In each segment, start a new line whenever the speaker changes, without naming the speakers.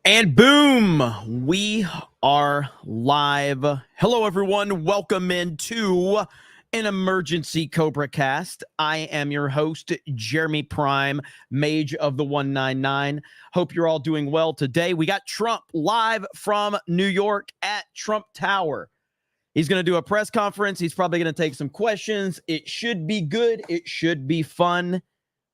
And boom, we are live. Hello, everyone. Welcome into an emergency CobraCast. I am your host, Jeremy Prime, Mage of the 199. Hope you're all doing well today. We got Trump live from New York at Trump Tower. He's going to do a press conference. He's probably going to take some questions. It should be good. It should be fun.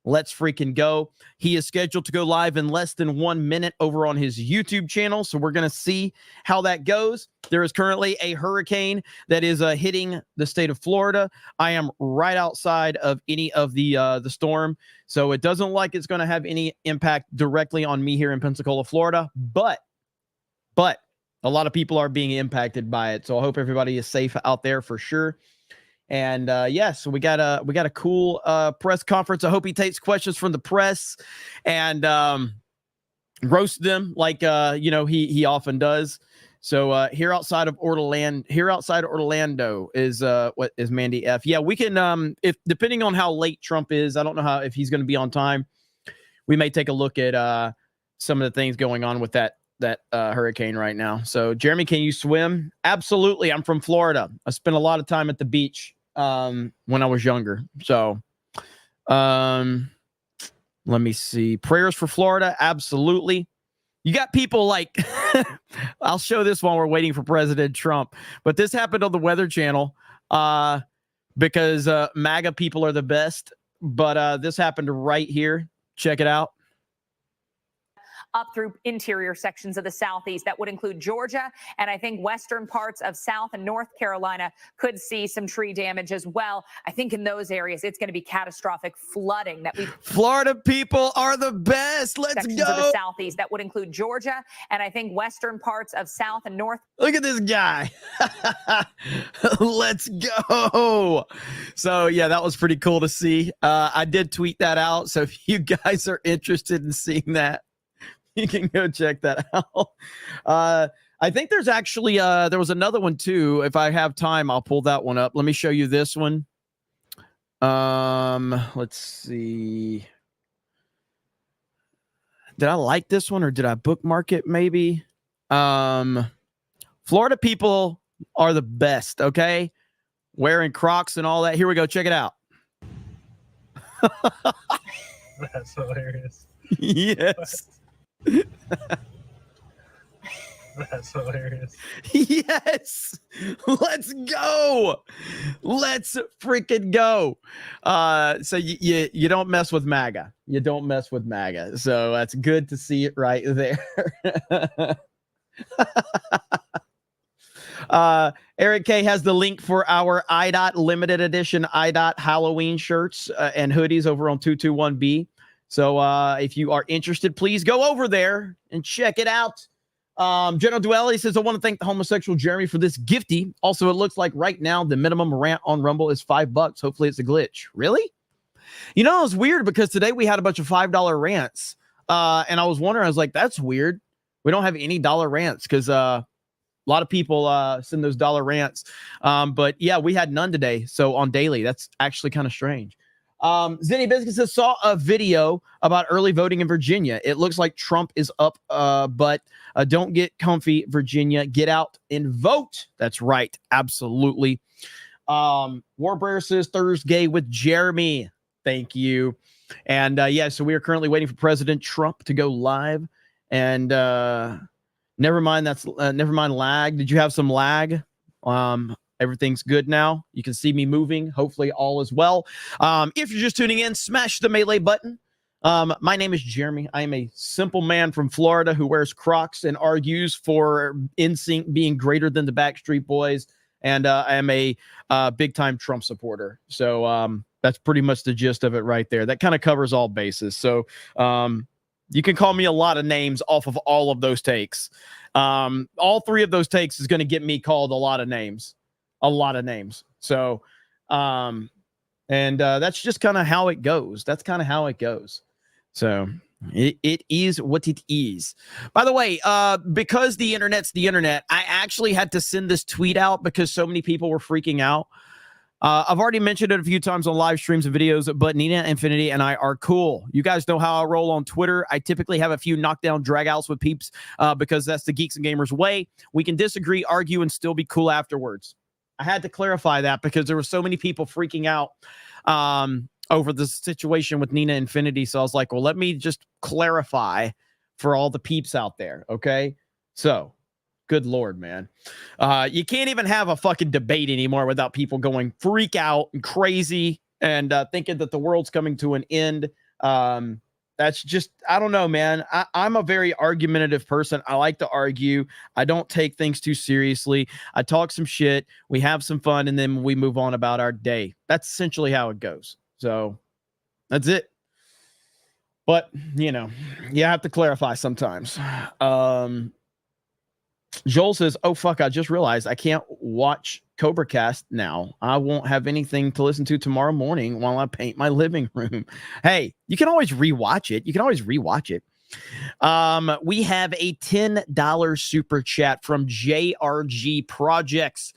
Let's freaking go. He is scheduled to go live in less than 1 minute over on his YouTube channel. So we're going to see how that goes. There is currently a hurricane that is hitting the state of Florida. I am right outside of any of the storm. So it doesn't look like it's going to have any impact directly on me here in Pensacola, Florida. But a lot of people are being impacted by it. So I hope everybody is safe out there for sure. And so we got a cool press conference. I hope he takes questions from the press and roast them like he often does. So here outside of Orlando is what is Mandy F. Yeah, we can if depending on how late Trump is, I don't know if he's going to be on time. We may take a look at some of the things going on with that hurricane right now. So Jeremy, can you swim? Absolutely. I'm from Florida. I spent a lot of time at the beach when I was younger. So let me see. Prayers for Florida. Absolutely. You got people like I'll show this while we're waiting for President Trump, but this happened on the Weather Channel because MAGA people are the best, but this happened right here. Check it out.
Up through interior sections of the Southeast. That would include Georgia, and I think western parts of South and North Carolina could see some tree damage as well. I think in those areas, it's going to be catastrophic flooding.
Florida people are the best. Let's
sections
go.
Of the Southeast. That would include Georgia, and I think western parts of South and North.
Look at this guy. Let's go. So, yeah, that was pretty cool to see. I did tweet that out. So if you guys are interested in seeing that, you can go check that out. I think there's actually there was another one too. If I have time, I'll pull that one up. Let me show you this one. Let's see. Did I like this one or did I bookmark it? Maybe. Florida people are the best. Okay, wearing Crocs and all that. Here we go. Check it out.
That's hilarious.
Yes.
That's hilarious.
Yes. Let's go. Let's freaking go. So you don't mess with MAGA. You don't mess with MAGA. So that's good to see it right there. Eric K has the link for our IDOT limited edition IDOT Halloween shirts and hoodies over on 221B. So if you are interested, please go over there and check it out. General Duelli says, I want to thank the homosexual Jeremy for this gifty. Also, it looks like right now the minimum rant on Rumble is $5. Hopefully it's a glitch. Really? You know, it's weird because today we had a bunch of $5 rants. And I was wondering, I was like, that's weird. We don't have any dollar rants because a lot of people send those dollar rants. But yeah, we had none today. So on daily, that's actually kind of strange. Zinni Businesses saw a video about early voting in Virginia. It looks like Trump is up, but don't get comfy, Virginia. Get out and vote. That's right. Absolutely. Warbear says Thursday with Jeremy. Thank you. And so we are currently waiting for President Trump to go live. And never mind lag. Did you have some lag? Everything's good now. You can see me moving. Hopefully all is well. If you're just tuning in, smash the melee button. My name is Jeremy. I am a simple man from Florida who wears Crocs and argues for NSYNC being greater than the Backstreet Boys. And I am a big-time Trump supporter. So that's pretty much the gist of it right there. That kind of covers all bases. So you can call me a lot of names off of all of those takes. All three of those takes is going to get me called a lot of names. So, that's just kind of how it goes. So it is what it is. By the way, because the internet's the internet, I actually had to send this tweet out because so many people were freaking out. I've already mentioned it a few times on live streams and videos, but Nina Infinity and I are cool. You guys know how I roll on Twitter. I typically have a few knockdown dragouts with peeps because that's the Geeks and Gamers way. We can disagree, argue, and still be cool afterwards. I had to clarify that because there were so many people freaking out over the situation with Nina Infinity. So I was like, well, let me just clarify for all the peeps out there. Okay. So good Lord, man. You can't even have a fucking debate anymore without people going freak out and crazy and thinking that the world's coming to an end. That's just, I don't know, man. I'm a very argumentative person. I like to argue. I don't take things too seriously. I talk some shit. We have some fun, and then we move on about our day. That's essentially how it goes. So that's it. But, you know, you have to clarify sometimes. Joel says, oh, fuck, I just realized I can't watch CobraCast now. I won't have anything to listen to tomorrow morning while I paint my living room. Hey, you can always rewatch it. We have a $10 super chat from JRG Projects.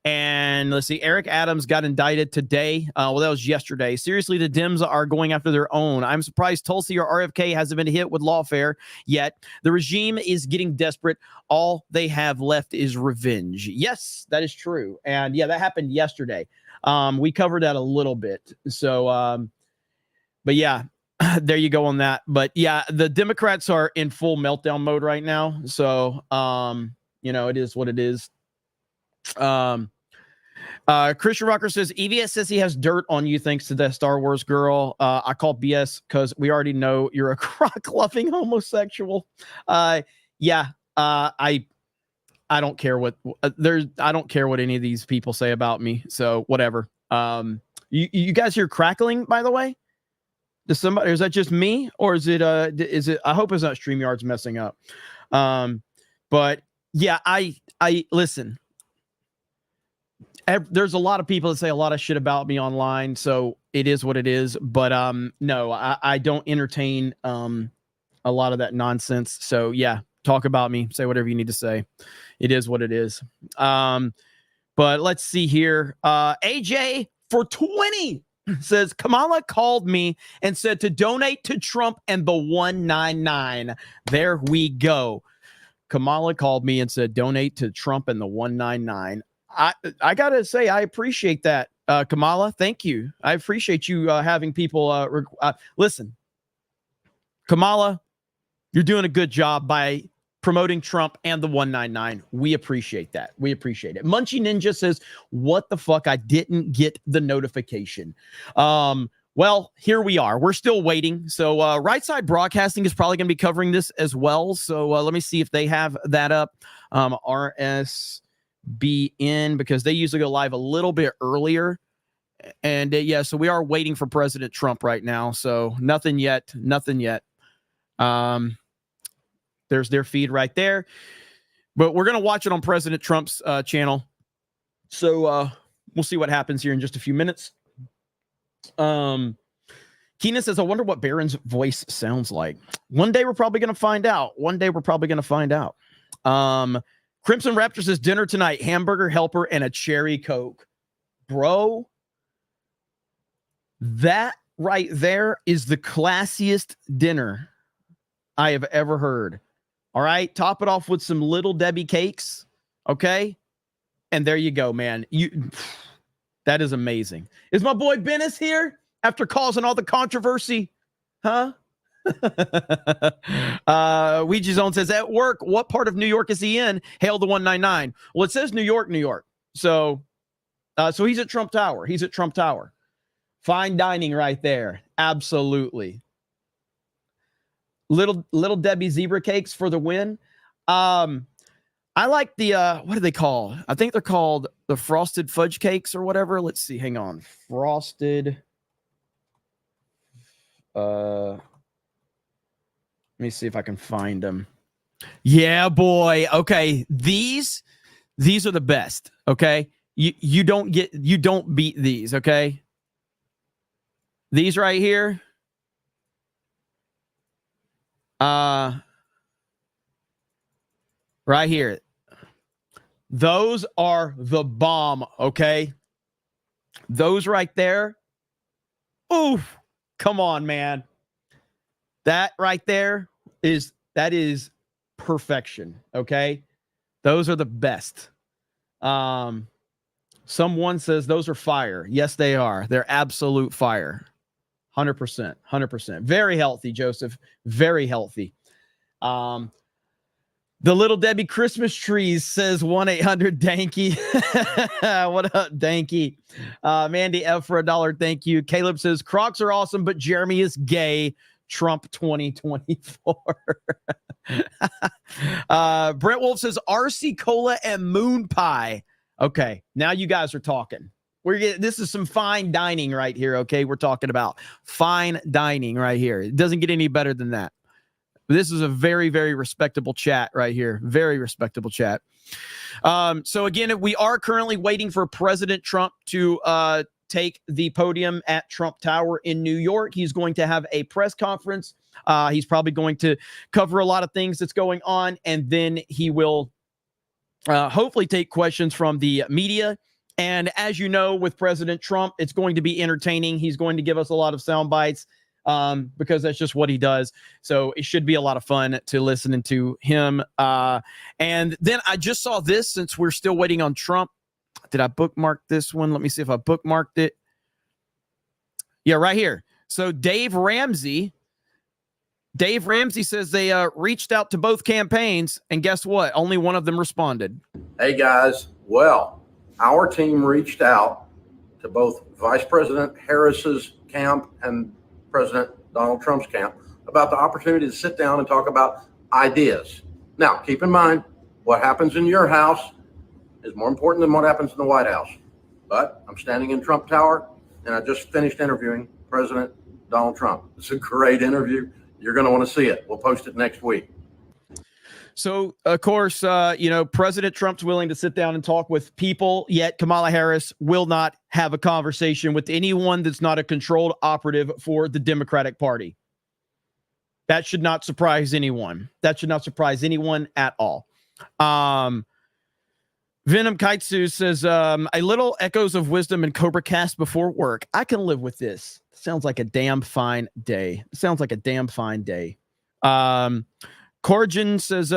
And let's see, Eric Adams got indicted today. Well, that was yesterday. Seriously, the Dems are going after their own. I'm surprised Tulsi or RFK hasn't been hit with lawfare yet. The regime is getting desperate. All they have left is revenge. Yes, that is true. And yeah, that happened yesterday. We covered that a little bit. So, but yeah, there you go on that. But yeah, the Democrats are in full meltdown mode right now. So, you know, it is what it is. Christian Rocker says EVS says he has dirt on you thanks to that Star Wars girl. I call BS because we already know you're a crock-loving homosexual. Yeah, I don't care what I don't care what any of these people say about me. So whatever. You guys hear crackling, by the way? Does somebody, is that just me, or is it I hope it's not StreamYard's messing up. But yeah, I listen. There's a lot of people that say a lot of shit about me online, so it is what it is. But no, I don't entertain a lot of that nonsense. So yeah, talk about me, say whatever you need to say. It is what it is. But let's see here. AJ for 20 says Kamala called me and said to donate to Trump and the 199. There we go. Kamala called me and said donate to Trump and the 199. I gotta say, I appreciate that, Kamala. Thank you. I appreciate you having people listen. Kamala, you're doing a good job by promoting Trump and the 199. We appreciate that. We appreciate it. Munchie Ninja says, what the fuck? I didn't get the notification. Well, here we are. We're still waiting. So Right Side Broadcasting is probably going to be covering this as well. So let me see if they have that up. RSBN, because they usually go live a little bit earlier. And yeah, so we are waiting for President Trump right now. So nothing yet. There's their feed right there. But we're going to watch it on President Trump's channel. So we'll see what happens here in just a few minutes. Keenan says, I wonder what Barron's voice sounds like. One day we're probably going to find out. Crimson Raptor says, dinner tonight, hamburger helper and a cherry Coke. Bro, that right there is the classiest dinner I have ever heard. All right, top it off with some Little Debbie cakes, okay? And there you go, man. That is amazing. Is my boy Bennis here after causing all the controversy? Huh? Ouija Zone says, at work, what part of New York is he in? Hail the 199. Well, it says New York. So he's at Trump Tower. Fine dining right there. Absolutely. Little Debbie zebra cakes for the win. I like the what are they called? I think they're called the frosted fudge cakes or whatever. Let's see. Hang on. Frosted. Let me see if I can find them. Yeah, boy. Okay. These are the best. Okay. You don't beat these. Okay. These right here. Right here. Those are the bomb, okay? Those right there. Oof. Come on, man. That right there is perfection. Okay. Those are the best. Someone says those are fire. Yes, they are. They're absolute fire. 100%. 100%. Very healthy, Joseph. Very healthy. The Little Debbie Christmas trees says 1-800-DANKY. What up, Danky? Mandy F for $1. Thank you. Caleb says Crocs are awesome, but Jeremy is gay. Trump 2024. Brent Wolf says RC Cola and Moon Pie. Okay, now you guys are talking. This is some fine dining right here. Okay, we're talking about fine dining right here. It doesn't get any better than that. This is a very, very respectable chat right here. Very respectable chat. So again, we are currently waiting for President Trump to take the podium at Trump Tower in New York. He's going to have a press conference. He's probably going to cover a lot of things that's going on, and then he will hopefully take questions from the media. And as you know, with President Trump, it's going to be entertaining. He's going to give us a lot of sound bites. Because that's just what he does. So it should be a lot of fun to listen to him. And then I just saw this, since we're still waiting on Trump. Did I bookmark this one? Let me see if I bookmarked it. Yeah, right here. So Dave Ramsey says they reached out to both campaigns, and guess what? Only one of them responded.
Hey guys, well, our team reached out to both Vice President Harris's camp and President Donald Trump's camp about the opportunity to sit down and talk about ideas. Now, keep in mind, what happens in your house is more important than what happens in the White House. But I'm standing in Trump Tower, and I just finished interviewing President Donald Trump. It's a great interview. You're going to want to see it. We'll post it next week.
So, of course, President Trump's willing to sit down and talk with people, yet Kamala Harris will not have a conversation with anyone that's not a controlled operative for the Democratic Party. That should not surprise anyone. That should not surprise anyone at all. Venom Kaitsu says, a little echoes of wisdom in CobraCast before work. I can live with this. Sounds like a damn fine day. Sounds like a damn fine day. Corrigan says,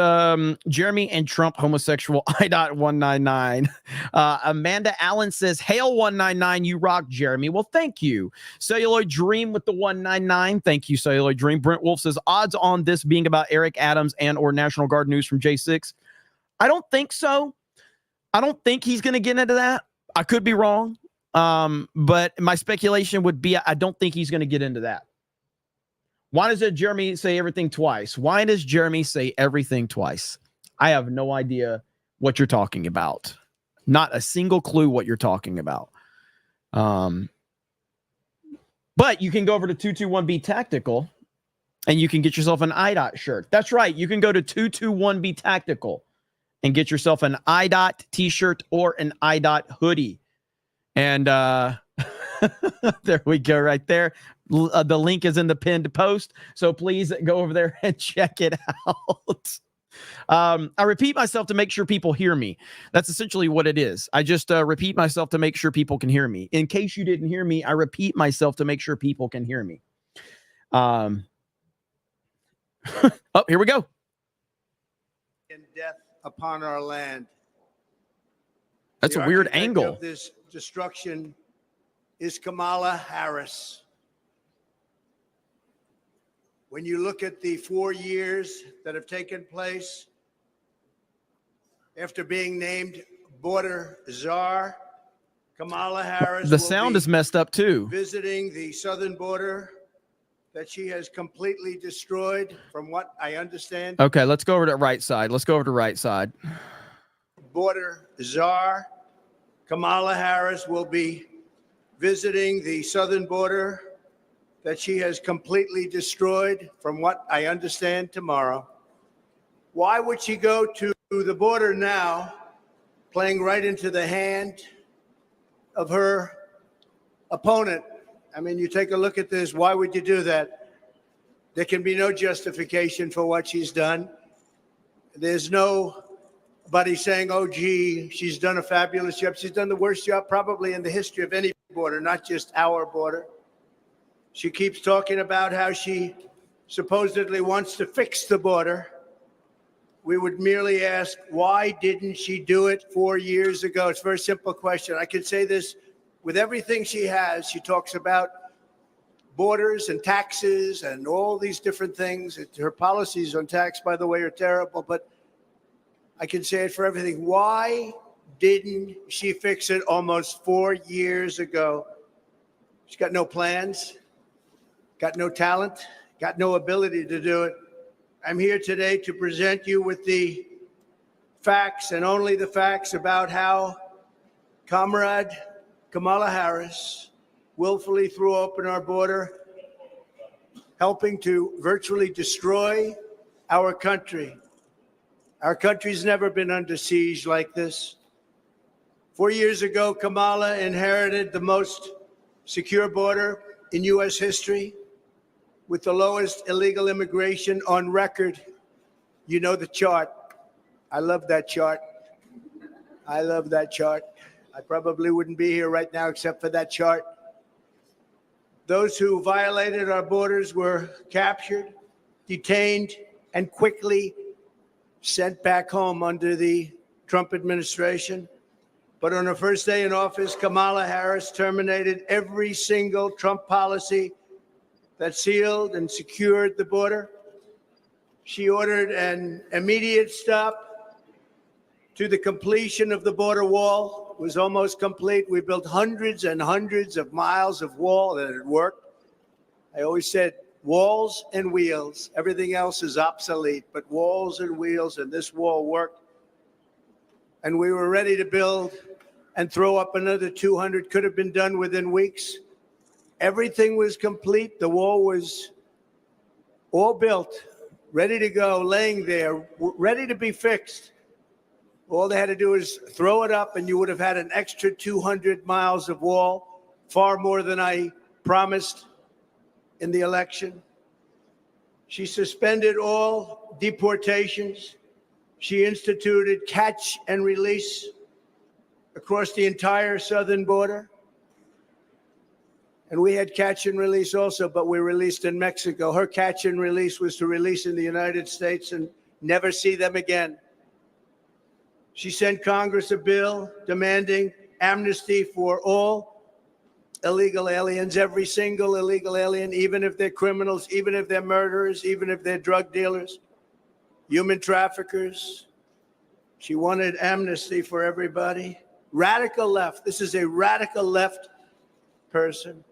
Jeremy and Trump homosexual, I.199. Amanda Allen says, hail 199, you rock, Jeremy. Well, thank you. Celluloid Dream with the 199. Thank you, Celluloid Dream. Brent Wolf says, odds on this being about Eric Adams and or National Guard news from J6. I don't think so. I don't think he's going to get into that. I could be wrong. But my speculation would be, I don't think he's going to get into that. Why does Jeremy say everything twice? Why does Jeremy say everything twice? I have no idea what you're talking about. Not a single clue what you're talking about. But you can go over to 221B Tactical and you can get yourself an IDOT shirt. That's right. You can go to 221B Tactical and get yourself an IDOT t-shirt or an IDOT hoodie. And there we go right there. The link is in the pinned post, so please go over there and check it out. I repeat myself to make sure people hear me. That's essentially what it is. I just repeat myself to make sure people can hear me. In case you didn't hear me, I repeat myself to make sure people can hear me. Oh, here we go.
And death upon our land.
That's a weird angle.
Of this destruction is Kamala Harris. When you look at the 4 years that have taken place after being named border czar, Kamala Harris.
The sound is messed up too.
Visiting the southern border that she has completely destroyed, from what I understand.
Okay, let's go over to the right side. Let's go over to the right side.
Border czar, Kamala Harris will be visiting the southern border that she has completely destroyed, from what I understand, tomorrow. Why would she go to the border now, playing right into the hand of her opponent? I mean, you take a look at this. Why would you do that? There can be no justification for what she's done. There's nobody saying, oh, gee, she's done a fabulous job. She's done the worst job probably in the history of any border, not just our border. She keeps talking about how she supposedly wants to fix the border. We would merely ask, why didn't she do it 4 years ago? It's a very simple question. I can say this with everything she has. She talks about borders and taxes and all these different things. Her policies on tax, by the way, are terrible, but I can say it for everything. Why didn't she fix it almost 4 years ago? She's got no plans, got no talent, got no ability to do it. I'm here today to present you with the facts and only the facts about how Comrade Kamala Harris willfully threw open our border, helping to virtually destroy our country. Our country's never been under siege like this. 4 years ago, Kamala inherited the most secure border in U.S. history, with the lowest illegal immigration on record. You know the chart. I love that chart. I love that chart. I probably wouldn't be here right now except for that chart. Those who violated our borders were captured, detained, and quickly sent back home under the Trump administration. But on her first day in office, Kamala Harris terminated every single Trump policy that sealed and secured the border. She ordered an immediate stop to the completion of the border wall. It was almost complete. We built hundreds and hundreds of miles of wall, and it worked. I always said walls and wheels. Everything else is obsolete, but walls and wheels, and this wall worked. And we were ready to build and throw up another 200. Could have been done within weeks. Everything was complete. The wall was all built, ready to go, laying there, ready to be fixed. All they had to do is throw it up, and you would have had an extra 200 miles of wall, far more than I promised in the election. She suspended all deportations. She instituted catch and release across the entire southern border. And we had catch and release also, but we released in Mexico. Her catch and release was to release in the United States and never see them again. She sent Congress a bill demanding amnesty for all illegal aliens, every single illegal alien, even if they're criminals, even if they're murderers, even if they're drug dealers, human traffickers. She wanted amnesty for everybody. Radical left. This is a radical left person.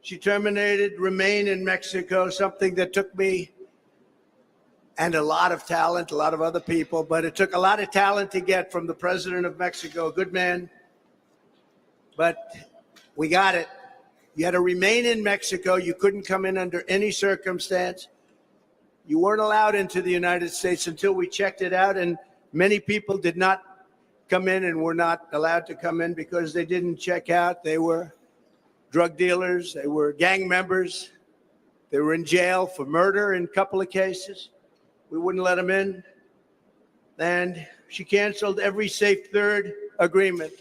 She terminated Remain in Mexico, something that took me and a lot of talent, a lot of other people, but it took a lot of talent to get from the president of Mexico, a good man. But we got it. You had to remain in Mexico. You couldn't come in under any circumstance. You weren't allowed into the United States until we checked it out, and many people did not come in and were not allowed to come in because they didn't check out. They were drug dealers, they were gang members, they were in jail for murder in a couple of cases. We wouldn't let them in. And she canceled every Safe Third agreement.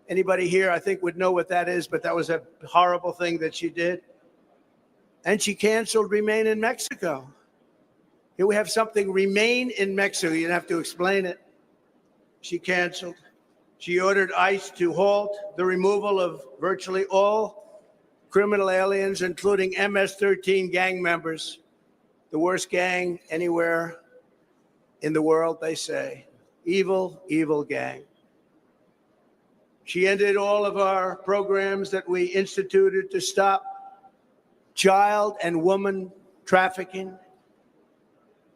Anybody here, I think, would know what that is, but that was a horrible thing that she did. And she canceled Remain in Mexico. Here we have something, Remain in Mexico. You don't have to explain it. She canceled. She ordered ICE to halt the removal of virtually all criminal aliens, including MS-13 gang members, the worst gang anywhere in the world, they say. Evil, evil gang. She ended all of our programs that we instituted to stop child and woman trafficking.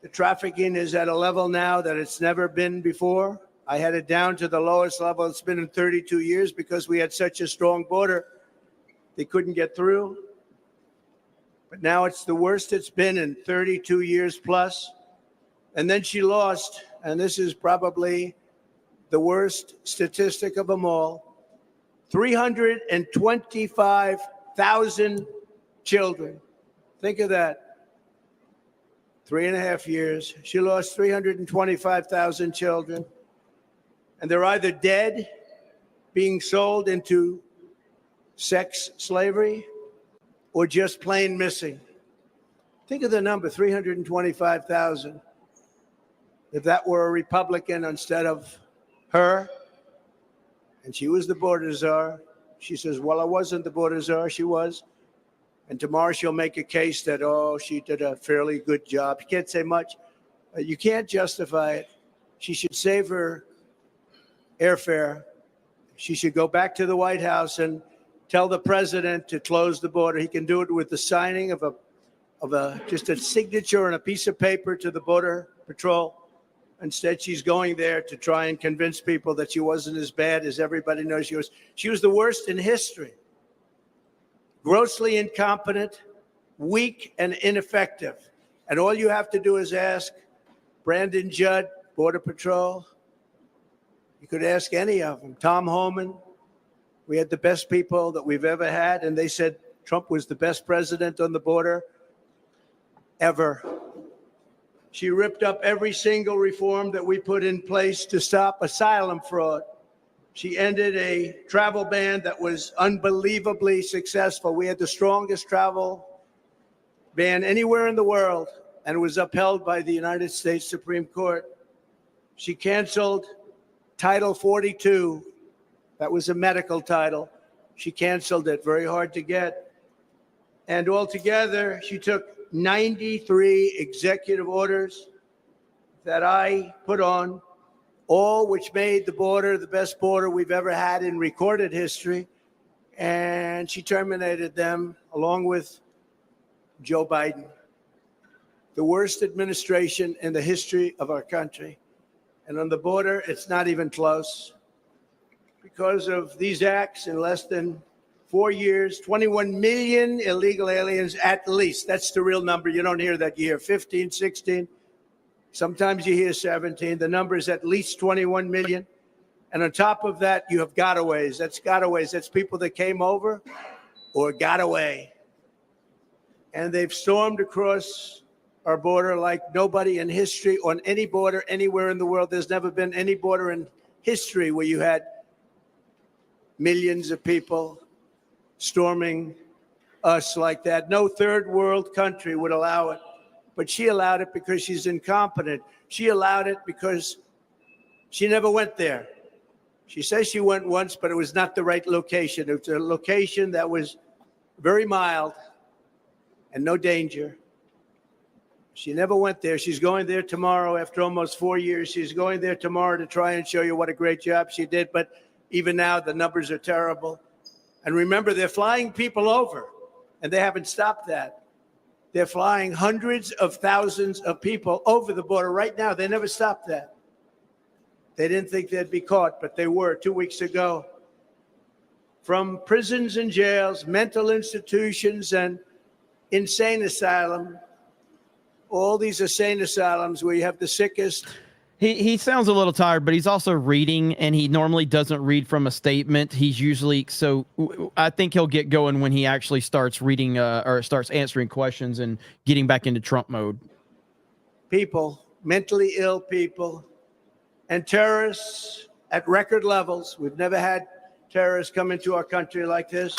The trafficking is at a level now that it's never been before. I had it down to the lowest level it's been in 32 years because we had such a strong border. They couldn't get through. But now it's the worst it's been in 32 years plus. And then she lost, and this is probably the worst statistic of them all, 325,000 children. Think of that. 3.5 years. She lost 325,000 children. And they're either dead, being sold into sex slavery, or just plain missing. Think of the number, 325,000. If that were a Republican instead of her, and she was the border czar, she says, well, I wasn't the border czar, she was. And tomorrow she'll make a case that, oh, she did a fairly good job. You can't say much. You can't justify it. She should save her airfare. She should go back to the White House and tell the president to close the border. He can do it with the signing of just a signature on a piece of paper to the Border Patrol. Instead, she's going there to try and convince people that she wasn't as bad as everybody knows she was. She was the worst in history. Grossly incompetent, weak, and ineffective. And all you have to do is ask Brandon Judd, Border Patrol. You could ask any of them. Tom Homan. We had the best people that we've ever had, and they said Trump was the best president on the border ever. She ripped up every single reform that we put in place to stop asylum fraud. She ended a travel ban that was unbelievably successful. We had the strongest travel ban anywhere in the world, and it was upheld by the United States Supreme Court. She canceled Title 42. That was a medical title. She canceled it, very hard to get. And altogether, she took 93 executive orders that I put on, all which made the border the best border we've ever had in recorded history. And she terminated them along with Joe Biden, the worst administration in the history of our country. And on the border, it's not even close. Because of these acts, in less than 4 years, 21 million illegal aliens at least. That's the real number. You don't hear that. You hear 15, 16. Sometimes you hear 17. The number is at least 21 million. And on top of that, you have gotaways. That's gotaways. That's people that came over or got away. And they've stormed across our border like nobody in history on any border anywhere in the world. There's never been any border in history where you had millions of people storming us like that. No third world country would allow it. But she allowed it because she's incompetent. She allowed it because she never went there. She says she went once, but it was not the right location. It was a location that was very mild and no danger. She never went there. She's going there tomorrow after almost 4 years. She's going there tomorrow to try and show you what a great job she did. But even now, the numbers are terrible. And remember, they're flying people over, and they haven't stopped that. They're flying hundreds of thousands of people over the border right now. They never stopped that. They didn't think they'd be caught, but they were 2 weeks ago. From prisons and jails, mental institutions, and insane asylum, all these insane asylums where you have the sickest.
He sounds a little tired, but he's also reading, and he normally doesn't read from a statement. He's usually, so I think he'll get going when he actually starts reading or starts answering questions and getting back into Trump mode.
People, mentally ill people, and terrorists at record levels. We've never had terrorists come into our country like this.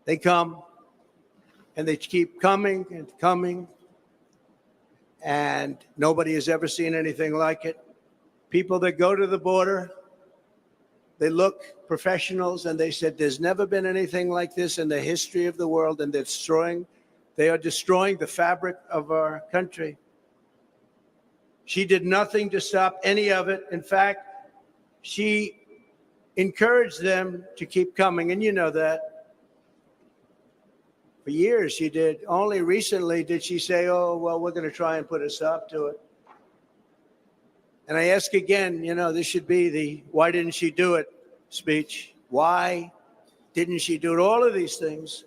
They come, and they keep coming and coming. And nobody has ever seen anything like it. People that go to the border, they look professionals, and they said there's never been anything like this in the history of the world, and they are destroying the fabric of our country. She did nothing to stop any of it. In fact, she encouraged them to keep coming, and you know that. For years she did. Only recently did she say, oh, well, we're going to try and put a stop to it. And I ask again, this should be the why didn't she do it speech. Why didn't she do it? All of these things,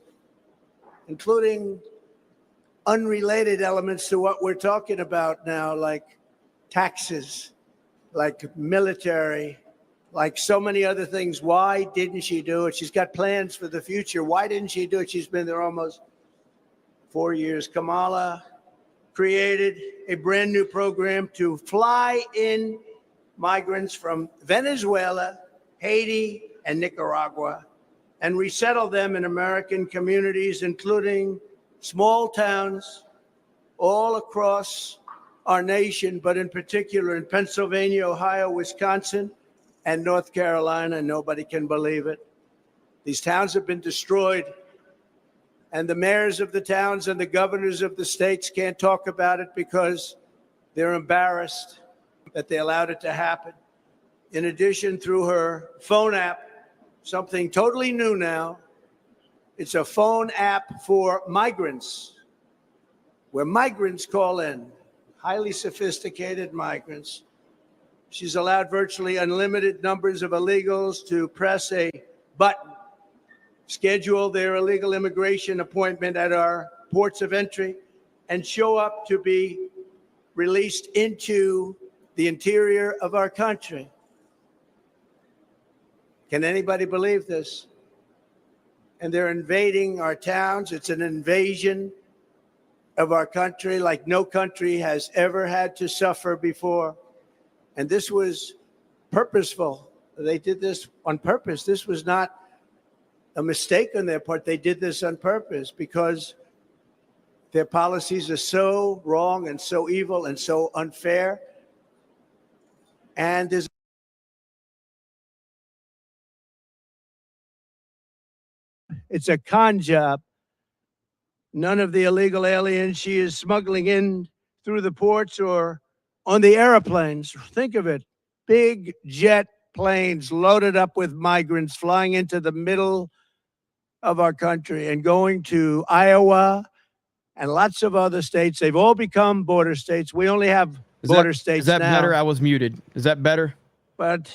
including unrelated elements to what we're talking about now, like taxes, like military, like so many other things. Why didn't she do it? She's got plans for the future. Why didn't she do it? She's been there almost 4 years. Kamala created a brand new program to fly in migrants from Venezuela, Haiti, and Nicaragua and resettle them in American communities, including small towns all across our nation, but in particular in Pennsylvania, Ohio, Wisconsin, and North Carolina. Nobody can believe it. These towns have been destroyed, and the mayors of the towns and the governors of the states can't talk about it because they're embarrassed that they allowed it to happen. In addition, through her phone app, something totally new now, it's a phone app for migrants, where migrants call in, highly sophisticated migrants. She's allowed virtually unlimited numbers of illegals to press a button, schedule their illegal immigration appointment at our ports of entry, and show up to be released into the interior of our country. Can anybody believe this? And they're invading our towns. It's an invasion of our country like no country has ever had to suffer before. And this was purposeful. They did this on purpose. This was not a mistake on their part. They did this on purpose because their policies are so wrong and so evil and so unfair. And there's it's a con job. None of the illegal aliens she is smuggling in through the ports or on the airplanes. Think of it. Big jet planes loaded up with migrants flying into the middle of our country and going to Iowa and lots of other states. They've all become border states. We only have border states
Is that
now.
better? I was muted. Is that better?
But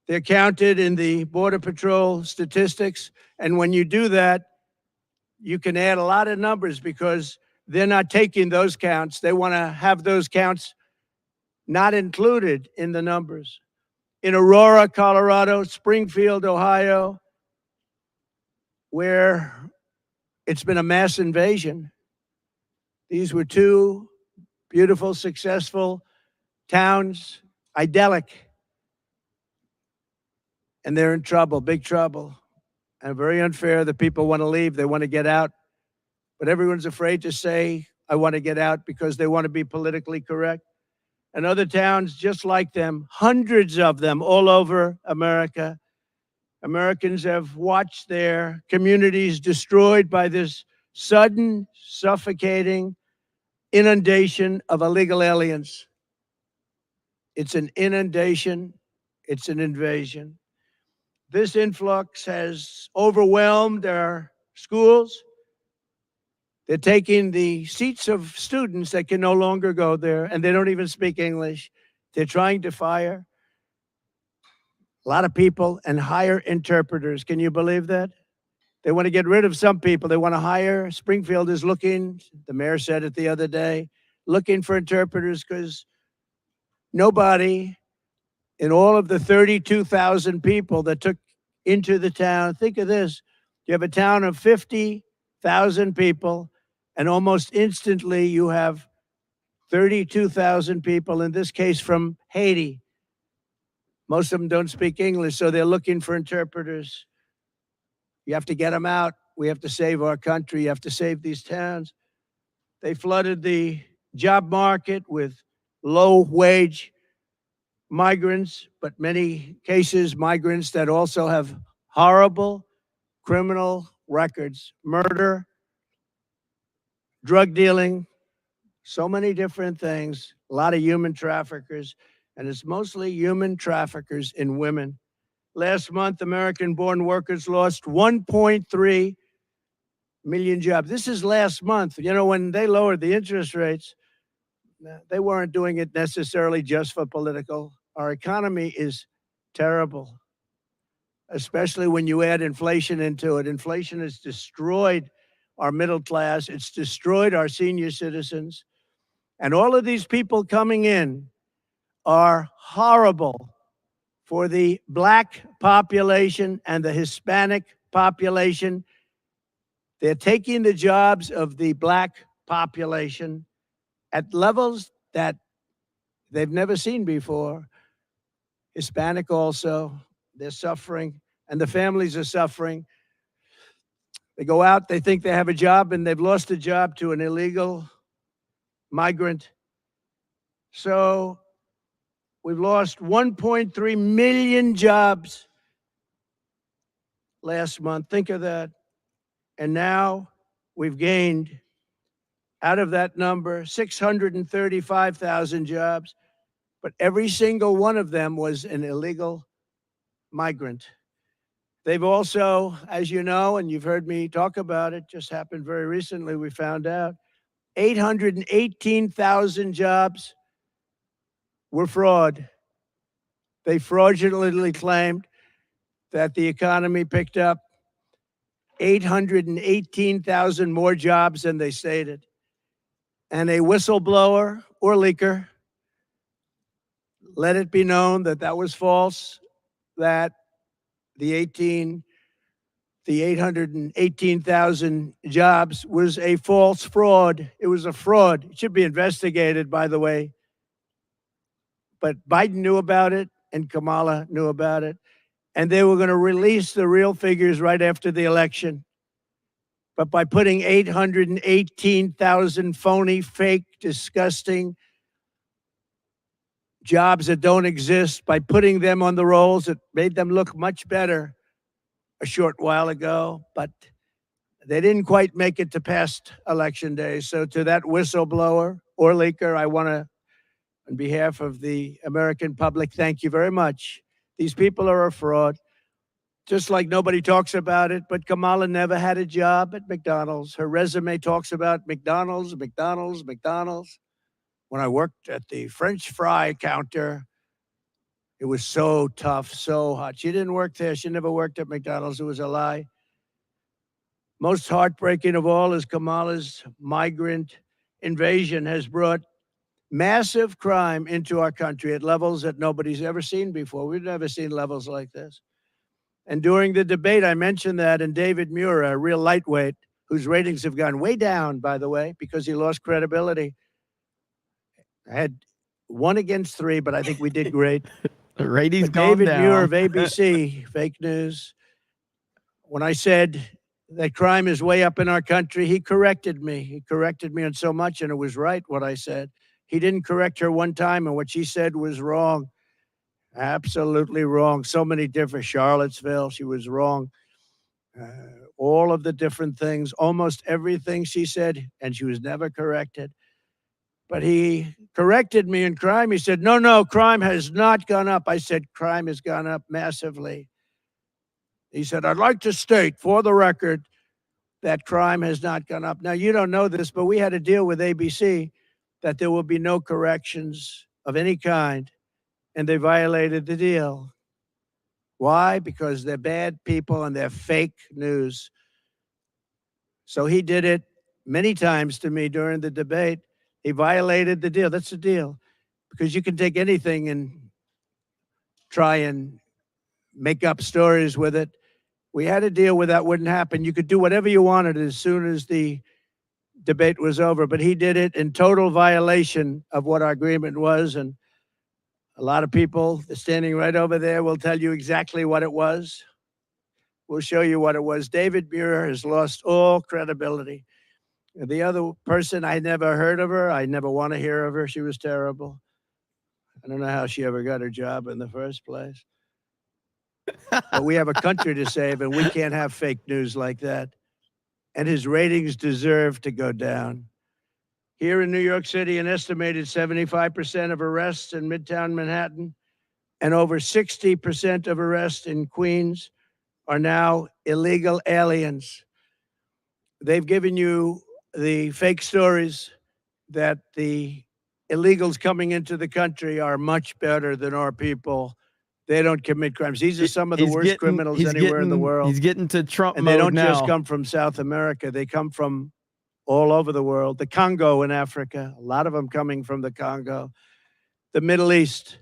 they're counted in the Border Patrol statistics. And when you do that, you can add a lot of numbers because they're not taking those counts. They want to have those counts not included in the numbers. In Aurora, Colorado, Springfield, Ohio, where it's been a mass invasion. These were two beautiful, successful towns, idyllic. And they're in trouble, big trouble. And very unfair. The people want to leave. They want to get out. But everyone's afraid to say, I want to get out because they want to be politically correct. And other towns just like them, hundreds of them all over America. Americans have watched their communities destroyed by this sudden, suffocating inundation of illegal aliens. It's an inundation. It's an invasion. This influx has overwhelmed our schools. They're taking the seats of students that can no longer go there, and they don't even speak English. They're trying to fire a lot of people and hire interpreters. Can you believe that? They want to get rid of some people. They want to hire. Springfield is looking, the mayor said it the other day, looking for interpreters because nobody in all of the 32,000 people that took into the town, think of this, you have a town of 50,000 people, and almost instantly you have 32,000 people, in this case from Haiti. Most of them don't speak English, so they're looking for interpreters. You have to get them out. We have to save our country. You have to save these towns. They flooded the job market with low-wage migrants, but many cases, migrants that also have horrible criminal records, murder, drug dealing, so many different things, a lot of human traffickers, and it's mostly human traffickers in women. Last month, American-born workers lost 1.3 million jobs. This is last month. You know, when they lowered the interest rates, they weren't doing it necessarily just for political. Our economy is terrible, especially when you add inflation into it. Inflation has destroyed our middle class. It's destroyed our senior citizens. And all of these people coming in are horrible for the Black population and the Hispanic population. They're taking the jobs of the Black population at levels that they've never seen before. Hispanic also. They're suffering, and the families are suffering. They go out, they think they have a job, and they've lost a job to an illegal migrant. So we've lost 1.3 million jobs last month. Think of that. And now we've gained, out of that number, 635,000 jobs. But every single one of them was an illegal migrant. They've also, as you know, and you've heard me talk about it, just happened very recently, we found out 818,000 jobs were fraud. They fraudulently claimed that the economy picked up 818,000 more jobs than they stated. And a whistleblower or leaker let it be known that that was false, that the 818,000 jobs was a false fraud. It was a fraud. It should be investigated, by the way. But Biden knew about it and Kamala knew about it. And they were going to release the real figures right after the election. But by putting 818,000 phony, fake, disgusting jobs that don't exist, by putting them on the rolls, it made them look much better a short while ago, but they didn't quite make it to past election day. So to that whistleblower or leaker, I want to, on behalf of the American public, thank you very much. These people are a fraud, just like nobody talks about it, but Kamala never had a job at McDonald's. Her resume talks about McDonald's, McDonald's, McDonald's. When I worked at the French fry counter, it was so tough, so hot. She didn't work there. She never worked at McDonald's. It was a lie. Most heartbreaking of all is Kamala's migrant invasion has brought massive crime into our country at levels that nobody's ever seen before. We've never seen levels like this. And during the debate, I mentioned that, and David Muir, a real lightweight, whose ratings have gone way down, by the way, because he lost credibility. I had 1 against 3, but I think we did great.
The ratings
But
gone
David
down.
Muir of ABC, fake news, when I said that crime is way up in our country, he corrected me. He corrected me on so much, and it was right what I said. He didn't correct her one time, and what she said was wrong. Absolutely wrong. So many different, Charlottesville, she was wrong. All of the different things, almost everything she said, and she was never corrected. But he corrected me in crime. He said, no, crime has not gone up. I said, crime has gone up massively. He said, I'd like to state for the record that crime has not gone up. Now, you don't know this, but we had a deal with ABC that there will be no corrections of any kind, and they violated the deal. Why? Because they're bad people and they're fake news. So he did it many times to me during the debate. He violated the deal. That's the deal. Because you can take anything and try and make up stories with it. We had a deal where that wouldn't happen. You could do whatever you wanted as soon as the debate was over, but he did it in total violation of what our agreement was. And a lot of people standing right over there will tell you exactly what it was. We'll show you what it was. David Muir has lost all credibility. The other person, I never heard of her. I never want to hear of her. She was terrible. I don't know how she ever got her job in the first place. But we have a country to save, and we can't have fake news like that. And his ratings deserve to go down. Here in New York City, an estimated 75% of arrests in Midtown Manhattan and over 60% of arrests in Queens are now illegal aliens. They've given you the fake stories that the illegals coming into the country are much better than our people. They don't commit crimes. These are some of the worst criminals anywhere in the world.
He's getting to Trump
and
mode
they don't
now.
just come from South America. They come from all over the world. The Congo in Africa, a lot of them coming from the Congo. The Middle East,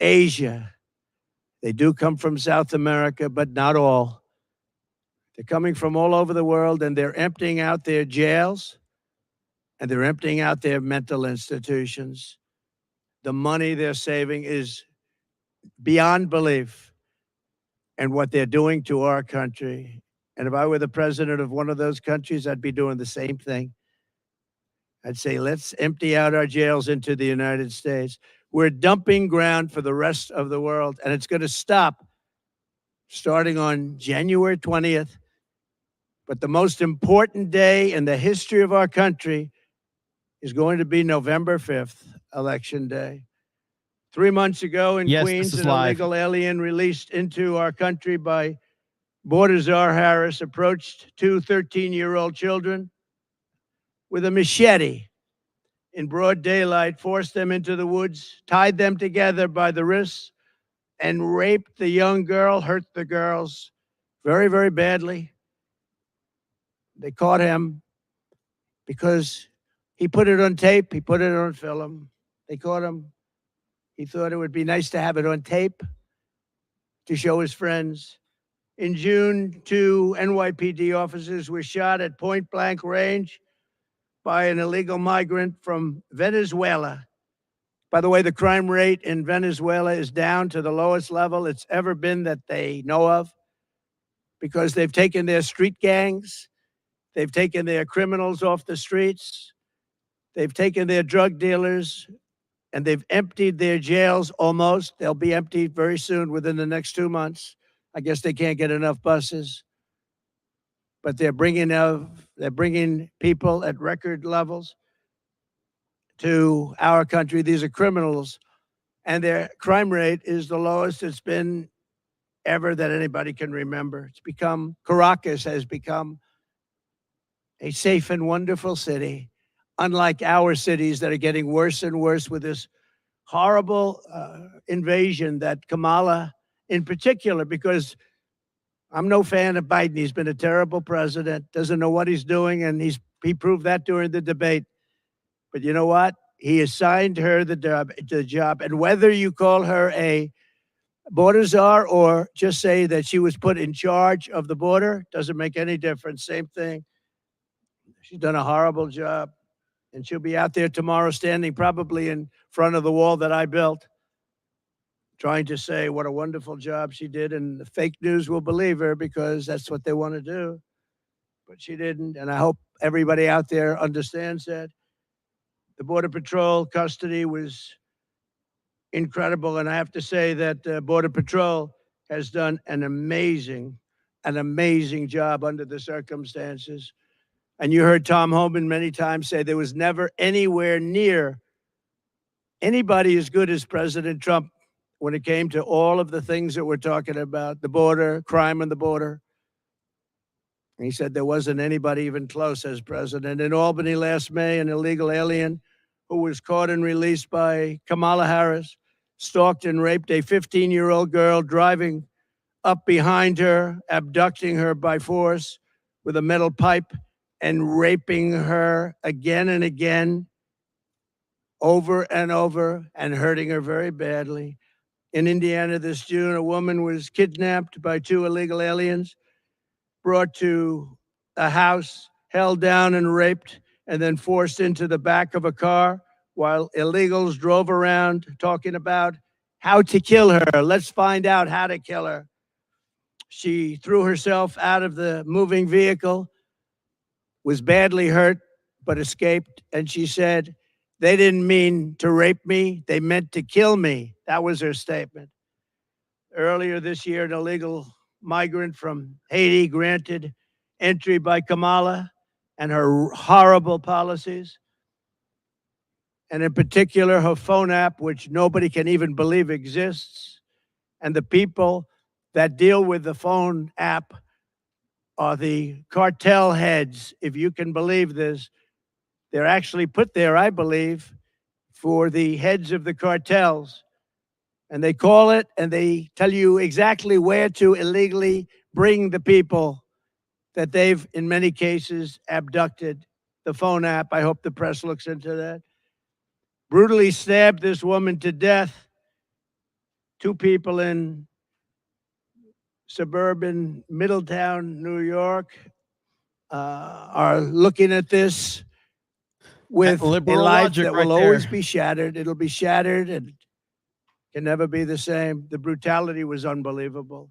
Asia. They do come from South America, but not all. They're coming from all over the world, and they're emptying out their jails, and they're emptying out their mental institutions. The money they're saving is beyond belief. and what they're doing to our country. And if I were the president of one of those countries, I'd be doing the same thing. I'd say, let's empty out our jails into the United States. We're dumping ground for the rest of the world, and it's going to stop starting on January 20th. But the most important day in the history of our country is going to be November 5th, Election Day. 3 months ago in Queens, an illegal alien released into our country by Border Czar Harris approached two 13-year-old children with a machete in broad daylight, forced them into the woods, tied them together by the wrists, and raped the young girl, hurt the girls very, very badly. They caught him because he put it on tape. He put it on film. They caught him. He thought it would be nice to have it on tape to show his friends. In June, 2 NYPD officers were shot at point blank range by an illegal migrant from Venezuela. By the way, the crime rate in Venezuela is down to the lowest level it's ever been that they know of, because they've taken their street gangs, they've taken their criminals off the streets, they've taken their drug dealers, and they've emptied their jails almost. They'll be emptied very soon, within the next 2 months. I guess they can't get enough buses. But they're bringing people at record levels to our country. These are criminals, and their crime rate is the lowest it's been ever that anybody can remember. Caracas has become a safe and wonderful city, unlike our cities that are getting worse and worse with this horrible invasion that Kamala in particular, because I'm no fan of Biden. He's been a terrible president, doesn't know what he's doing, and he proved that during the debate. But you know what? He assigned her the job, and whether you call her a border czar or just say that she was put in charge of the border, doesn't make any difference. Same thing. She's done a horrible job, and she'll be out there tomorrow standing probably in front of the wall that I built, trying to say what a wonderful job she did, and the fake news will believe her because that's what they want to do. But she didn't, and I hope everybody out there understands that. The Border Patrol custody was incredible, and I have to say that Border Patrol has done an amazing job under the circumstances. And you heard Tom Homan many times say there was never anywhere near anybody as good as President Trump when it came to all of the things that we're talking about, the border, crime on the border. He said there wasn't anybody even close as president. In Albany last May, an illegal alien who was caught and released by Kamala Harris stalked and raped a 15-year-old girl, driving up behind her, abducting her by force with a metal pipe, and raping her again and again, over and over, and hurting her very badly. In Indiana this June, a woman was kidnapped by two illegal aliens, brought to a house, held down and raped, and then forced into the back of a car while illegals drove around talking about how to kill her. Let's find out how to kill her. She threw herself out of the moving vehicle, was badly hurt, but escaped. And she said, "They didn't mean to rape me. They meant to kill me." That was her statement. Earlier this year, an illegal migrant from Haiti granted entry by Kamala and her horrible policies, and in particular, her phone app, which nobody can even believe exists. And the people that deal with the phone app are the cartel heads, if you can believe this. They're actually put there, I believe, for the heads of the cartels. And they call it and they tell you exactly where to illegally bring the people that they've, in many cases, abducted. The phone app, I hope the press looks into that. Brutally stabbed this woman to death. Two people in suburban Middletown, New York, are looking at this with a life that will always be shattered. It'll be shattered and can never be the same. The brutality was unbelievable.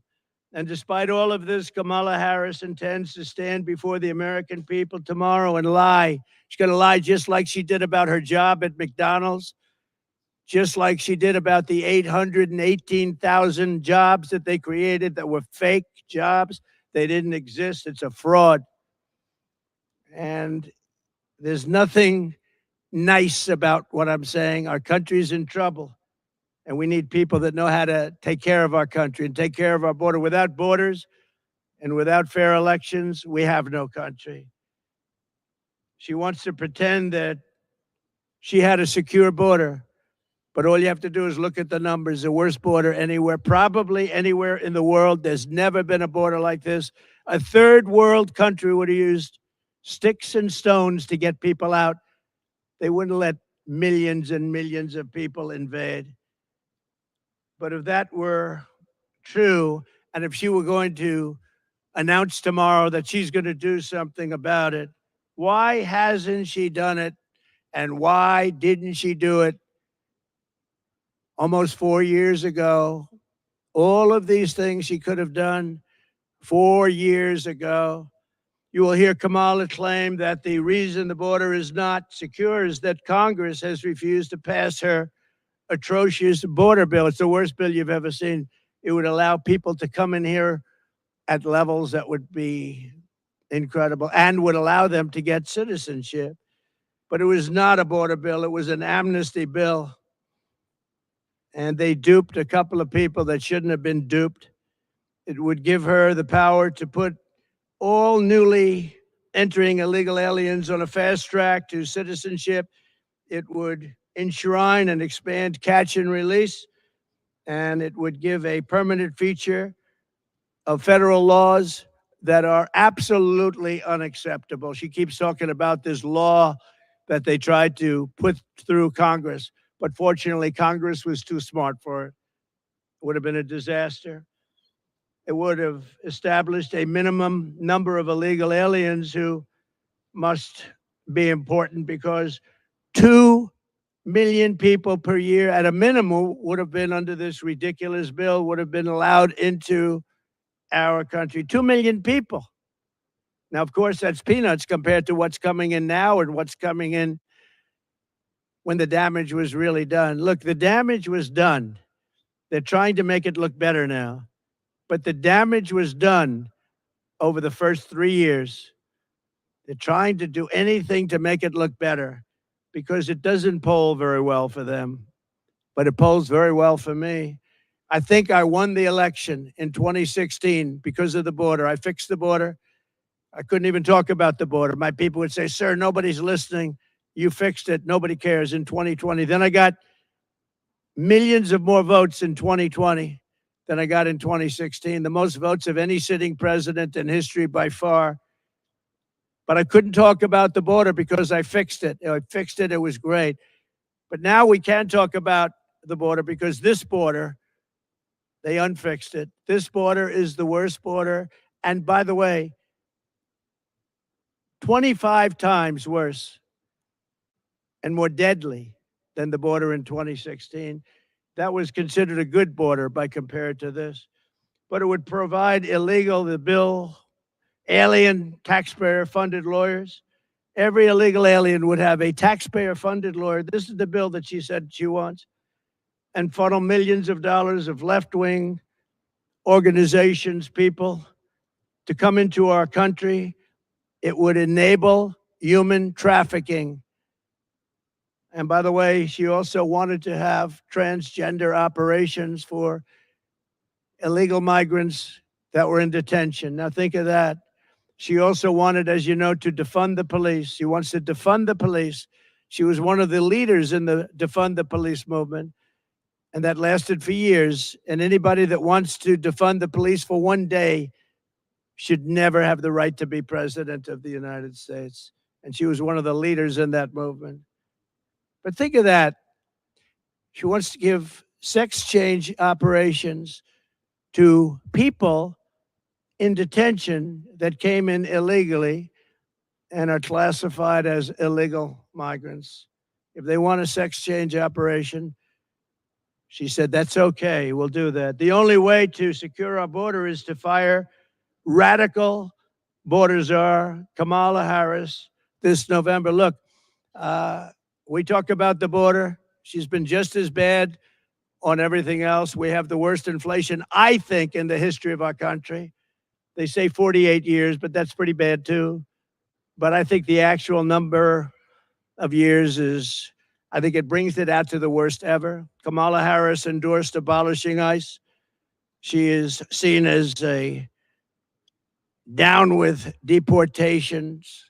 And despite all of this, Kamala Harris intends to stand before the American people tomorrow and lie. She's going to lie just like she did about her job at McDonald's, just like she did about the 818,000 jobs that they created that were fake jobs. They didn't exist. It's a fraud. And there's nothing nice about what I'm saying. Our country's in trouble. And we need people that know how to take care of our country and take care of our border. Without borders and without fair elections, we have no country. She wants to pretend that she had a secure border. But all you have to do is look at the numbers. The worst border anywhere, probably anywhere in the world. There's never been a border like this. A third world country would have used sticks and stones to get people out. They wouldn't let millions and millions of people invade. But if that were true, and if she were going to announce tomorrow that she's going to do something about it, why hasn't she done it? And why didn't she do it almost 4 years ago? All of these things she could have done 4 years ago. You will hear Kamala claim that the reason the border is not secure is that Congress has refused to pass her atrocious border bill. It's the worst bill you've ever seen. It would allow people to come in here at levels that would be incredible and would allow them to get citizenship. But it was not a border bill. It was an amnesty bill. And they duped a couple of people that shouldn't have been duped. It would give her the power to put all newly entering illegal aliens on a fast track to citizenship. It would enshrine and expand catch and release, and it would give a permanent feature of federal laws that are absolutely unacceptable. She keeps talking about this law that they tried to put through Congress, but fortunately, Congress was too smart for it. It would have been a disaster. It would have established a minimum number of illegal aliens who must be important, because 2 million people per year at a minimum would have been under this ridiculous bill, would have been allowed into our country. 2 million people. Now, of course, that's peanuts compared to what's coming in now and what's coming in when the damage was really done. Look, the damage was done. They're trying to make it look better now. But the damage was done over the first 3 years. They're trying to do anything to make it look better because it doesn't poll very well for them, but it polls very well for me. I think I won the election in 2016 because of the border. I fixed the border. I couldn't even talk about the border. My people would say, "Sir, nobody's listening. You fixed it. Nobody cares." In 2020, then I got millions of more votes in 2020 than I got in 2016, the most votes of any sitting president in history by far. But I couldn't talk about the border because I fixed it. I fixed it. It was great. But now we can talk about the border because this border, they unfixed it. This border is the worst border. And by the way, 25 times worse and more deadly than the border in 2016. That was considered a good border by compared to this. But it would provide the bill, alien taxpayer-funded lawyers. Every illegal alien would have a taxpayer-funded lawyer. This is the bill that she said she wants. And funnel millions of dollars of left-wing organizations, people, to come into our country. It would enable human trafficking. And by the way, she also wanted to have transgender operations for illegal migrants that were in detention. Now think of that. She also wanted, as you know, to defund the police. She wants to defund the police. She was one of the leaders in the defund the police movement, and that lasted for years. And anybody that wants to defund the police for one day should never have the right to be president of the United States. And she was one of the leaders in that movement. But think of that. She wants to give sex change operations to people in detention that came in illegally and are classified as illegal migrants. If they want a sex change operation, She said, that's okay, we'll do that. The only way to secure our border is to fire radical border czar Kamala Harris this November. Look, we talk about the border. She's been just as bad on everything else. We have the worst inflation, I think, in the history of our country. They say 48 years, but that's pretty bad too. But I think the actual number of years is, I think it brings it out to the worst ever. Kamala Harris endorsed abolishing ICE. She is seen as a down with deportations,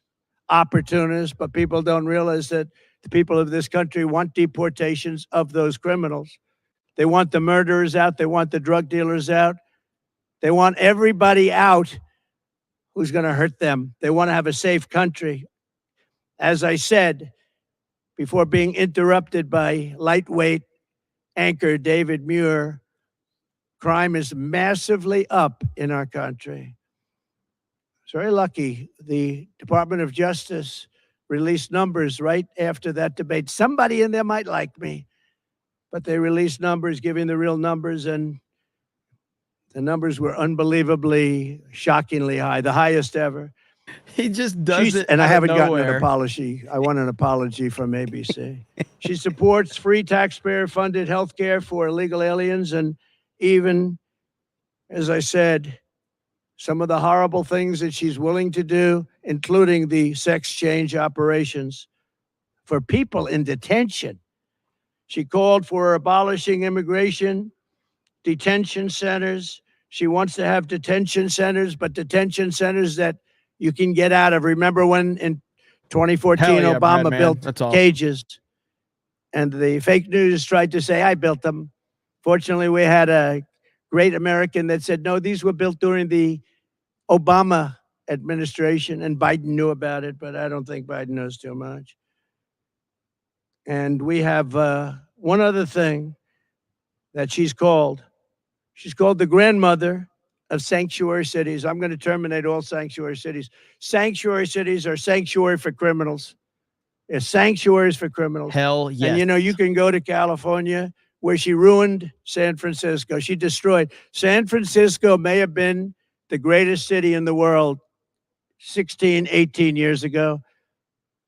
opportunist, but people don't realize that the people of this country want deportations of those criminals. They want the murderers out. They want the drug dealers out. They want everybody out who's going to hurt them. They want to have a safe country. As I said, before being interrupted by lightweight anchor David Muir, crime is massively up in our country. It's very lucky the Department of Justice released numbers right after that debate. Somebody in there might like me, but they released numbers, giving the real numbers, and the numbers were unbelievably, shockingly high, the highest ever.
He just does it.
And I haven't gotten
nowhere.
an apology. I want an apology from ABC. She supports free taxpayer-funded health care for illegal aliens, and even, as I said, some of the horrible things that she's willing to do, including the sex change operations for people in detention. She called for abolishing immigration detention centers. She wants to have detention centers, but detention centers that you can get out of. Remember when in 2014
yeah,
Obama
Brad,
built
That's awesome.
cages, and the fake news tried to say, I built them. Fortunately, we had a great American that said, no, these were built during the Obama administration, and Biden knew about it, but I don't think Biden knows too much. And we have one other thing that she's called. She's called the grandmother of sanctuary cities. I'm going to terminate all sanctuary cities. Sanctuary cities are sanctuary for criminals. They're sanctuaries for criminals.
Hell yes.
And you know, you can go to California, where she ruined San Francisco. She destroyed. San Francisco may have been the greatest city in the world 16, 18 years ago.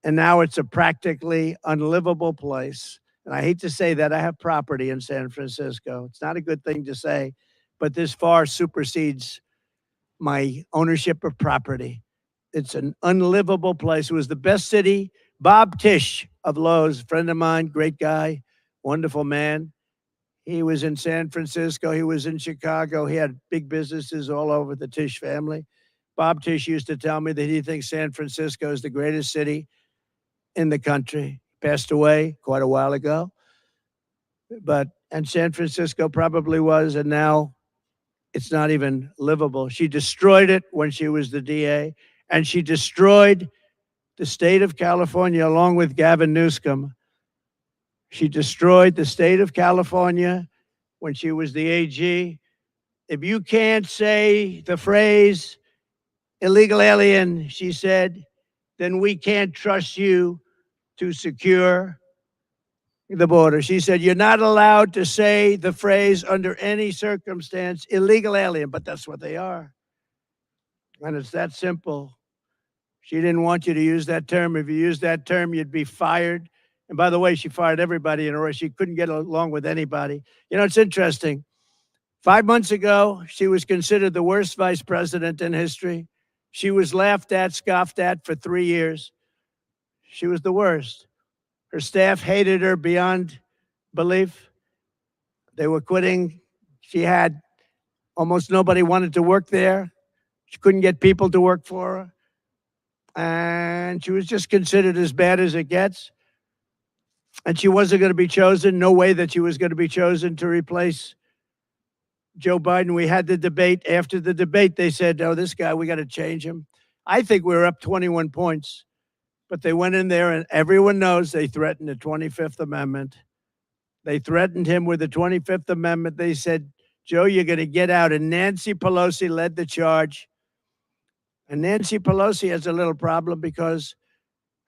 And now it's a practically unlivable place. And I hate to say that. I have property in San Francisco. It's not a good thing to say, but this far supersedes my ownership of property. It's an unlivable place. It was the best city. Bob Tisch of Lowe's, a friend of mine, great guy, wonderful man. He was in San Francisco. He was in Chicago. He had big businesses all over, the Tisch family. Bob Tisch used to tell me that he thinks San Francisco is the greatest city in the country. Passed away quite a while ago. And San Francisco probably was, and now it's not even livable. She destroyed it when she was the DA, and she destroyed the state of California along with Gavin Newsom. She destroyed the state of California when she was the AG. If you can't say the phrase illegal alien, she said, then we can't trust you to secure the border. She said, you're not allowed to say the phrase under any circumstance, illegal alien, but that's what they are. And it's that simple. She didn't want you to use that term. If you used that term, you'd be fired. And by the way, she fired everybody in a row. She couldn't get along with anybody. You know, it's interesting. 5 months ago, she was considered the worst vice president in history. She was laughed at, scoffed at for 3 years. She was the worst. Her staff hated her beyond belief. They were quitting. She had almost nobody wanted to work there. She couldn't get people to work for her. And she was just considered as bad as it gets. And she wasn't going to be chosen. No way that she was going to be chosen to replace Joe Biden. We had the debate. After the debate, they said, oh, this guy, we got to change him. I think we were up 21 points. But they went in there, and everyone knows they threatened the 25th Amendment. They threatened him with the 25th Amendment. They said, Joe, you're going to get out. And Nancy Pelosi led the charge. And Nancy Pelosi has a little problem because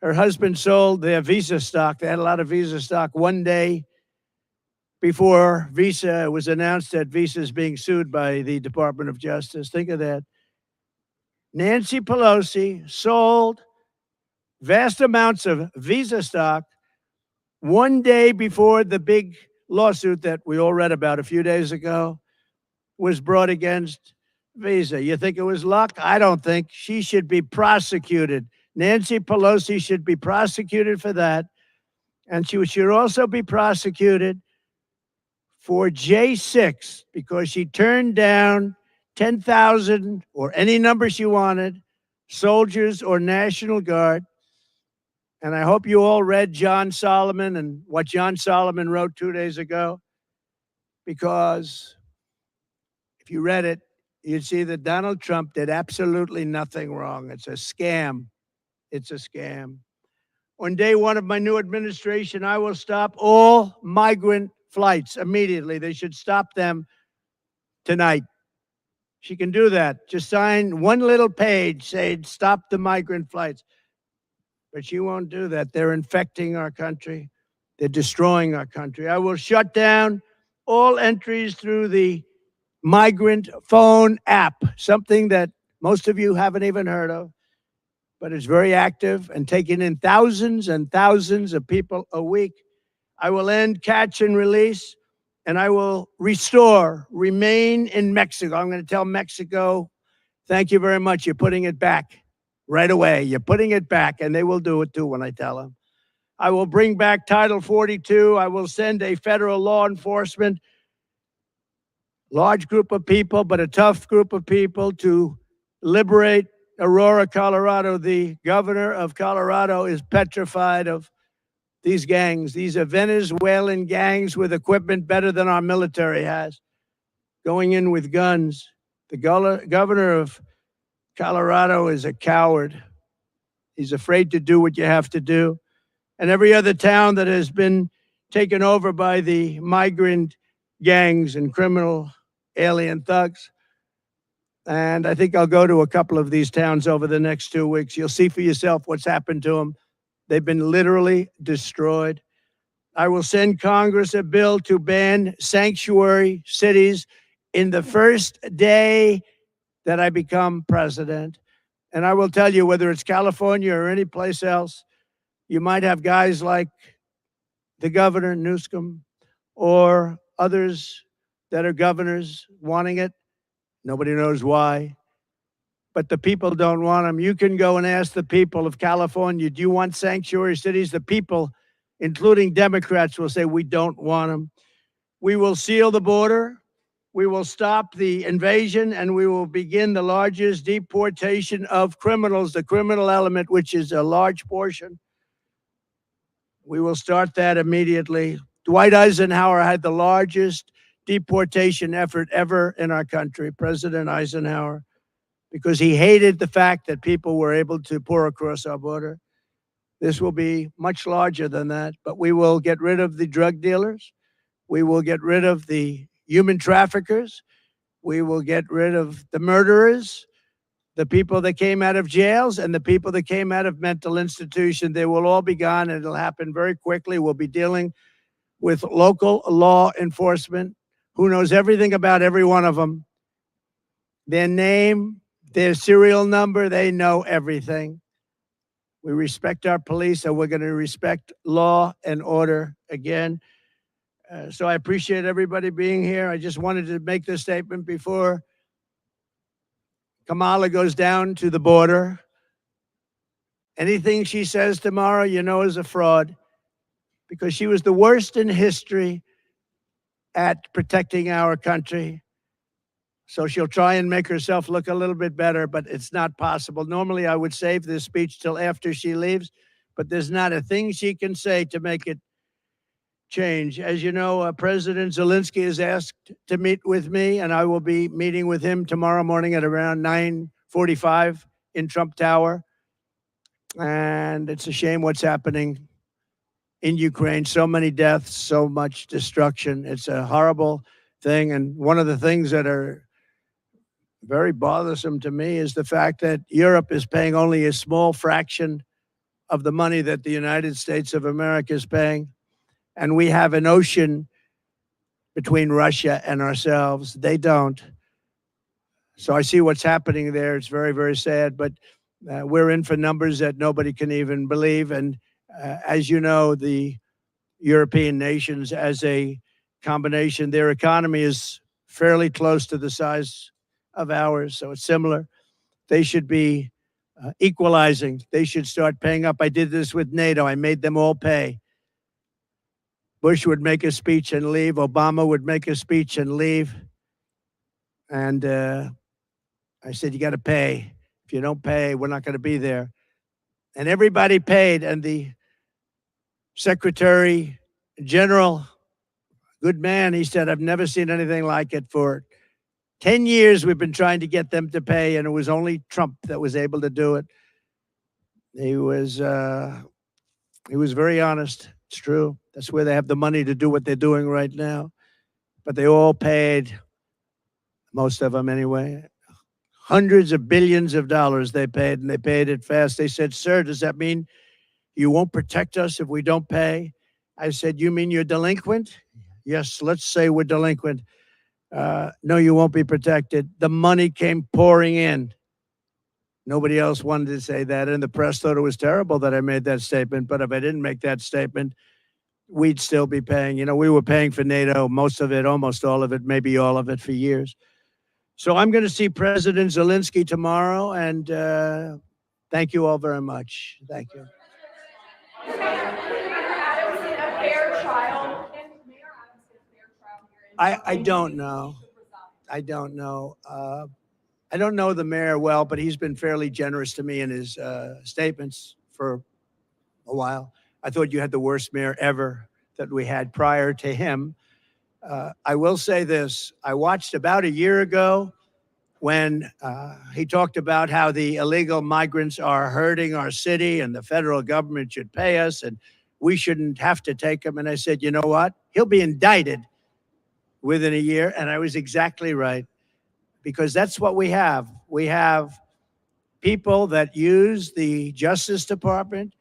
her husband sold their Visa stock. They had a lot of Visa stock. One day, before Visa was announced that Visa is being sued by the Department of Justice. Think of that. Nancy Pelosi sold vast amounts of Visa stock one day before the big lawsuit that we all read about a few days ago was brought against Visa. You think it was luck? I don't think. She should be prosecuted. Nancy Pelosi should be prosecuted for that. And she should also be prosecuted for J6 because she turned down 10,000 or any number she wanted, soldiers or National Guard. And I hope you all read John Solomon and what John Solomon wrote 2 days ago, because if you read it, you'd see that Donald Trump did absolutely nothing wrong. It's a scam. It's a scam. On day one of my new administration, I will stop all migrant flights immediately. They should stop them tonight. She can do that. Just sign one little page saying stop the migrant flights. But she won't do that. They're infecting our country. They're destroying our country. I will shut down all entries through the migrant phone app, something that most of you haven't even heard of, but it's very active and taking in thousands and thousands of people a week. I will end catch and release, and I will restore, remain in Mexico. I'm going to tell Mexico, thank you very much. You're putting it back right away. You're putting it back, and they will do it too when I tell them. I will bring back Title 42. I will send a federal law enforcement, large group of people, but a tough group of people to liberate Aurora, Colorado. The governor of Colorado is petrified of these gangs. These are Venezuelan gangs with equipment better than our military has, going in with guns. The governor of Colorado is a coward. He's afraid to do what you have to do. And every other town that has been taken over by the migrant gangs and criminal alien thugs. And I think I'll go to a couple of these towns over the next 2 weeks. You'll see for yourself what's happened to them. They've been literally destroyed. I will send Congress a bill to ban sanctuary cities in the first day that I become president. And I will tell you, whether it's California or any place else, you might have guys like the governor, Newsom, or others that are governors wanting it. Nobody knows why. But the people don't want them. You can go and ask the people of California, do you want sanctuary cities? The people, including Democrats, will say, we don't want them. We will seal the border. We will stop the invasion, and we will begin the largest deportation of criminals, the criminal element, which is a large portion. We will start that immediately. Dwight Eisenhower had the largest deportation effort ever in our country, President Eisenhower, because he hated the fact that people were able to pour across our border. This will be much larger than that, but we will get rid of the drug dealers. We will get rid of the human traffickers. We will get rid of the murderers, the people that came out of jails, and the people that came out of mental institutions. They will all be gone, and it'll happen very quickly. We'll be dealing with local law enforcement who knows everything about every one of them. Their name, their serial number, they know everything. We respect our police, and we're going to respect law and order again. So I appreciate everybody being here. I just wanted to make this statement before Kamala goes down to the border. Anything she says tomorrow, you know, is a fraud, because she was the worst in history at protecting our country. So she'll try and make herself look a little bit better, but it's not possible. Normally, I would save this speech till after she leaves, but there's not a thing she can say to make it change. As you know, President Zelensky is asked to meet with me, and I will be meeting with him tomorrow morning at around 9:45 in Trump Tower. And it's a shame what's happening in Ukraine. So many deaths, so much destruction. It's a horrible thing. And one of the things that are very bothersome to me is the fact that Europe is paying only a small fraction of the money that the United States of America is paying. And we have an ocean between Russia and ourselves. They don't. So I see what's happening there. It's very, very sad, but we're in for numbers that nobody can even believe. And as you know, the European nations as a combination, their economy is fairly close to the size of ours. So it's similar. They should be equalizing. They should start paying up. I did this with NATO. I made them all pay. Bush would make a speech and leave. Obama would make a speech and leave. And I said, you got to pay. If you don't pay, we're not going to be there. And everybody paid. And the Secretary General, good man, he said, I've never seen anything like it. For 10 years, we've been trying to get them to pay, and it was only Trump that was able to do it. He was very honest. It's true. That's where they have the money to do what they're doing right now. But they all paid, most of them anyway. Hundreds of billions of dollars they paid, and they paid it fast. They said, sir, does that mean you won't protect us if we don't pay? I said, you mean you're delinquent? Yes, let's say we're delinquent. No, you won't be protected. The money came pouring in. Nobody else wanted to say that, and the press thought it was terrible that I made that statement. But if I didn't make that statement, we'd still be paying. You know, we were paying for NATO, most of it, almost all of it, maybe all of it for years. So I'm going to see President Zelensky tomorrow, and thank you all very much. Thank you. I don't know. I don't know. I don't know the mayor well, but he's been fairly generous to me in his statements for a while. I thought you had the worst mayor ever that we had prior to him. I will say this. I watched about a year ago when he talked about how the illegal migrants are hurting our city and the federal government should pay us and we shouldn't have to take them. And I said, you know what? He'll be indicted within a year. And I was exactly right, because that's what we have. We have people that use the Justice Department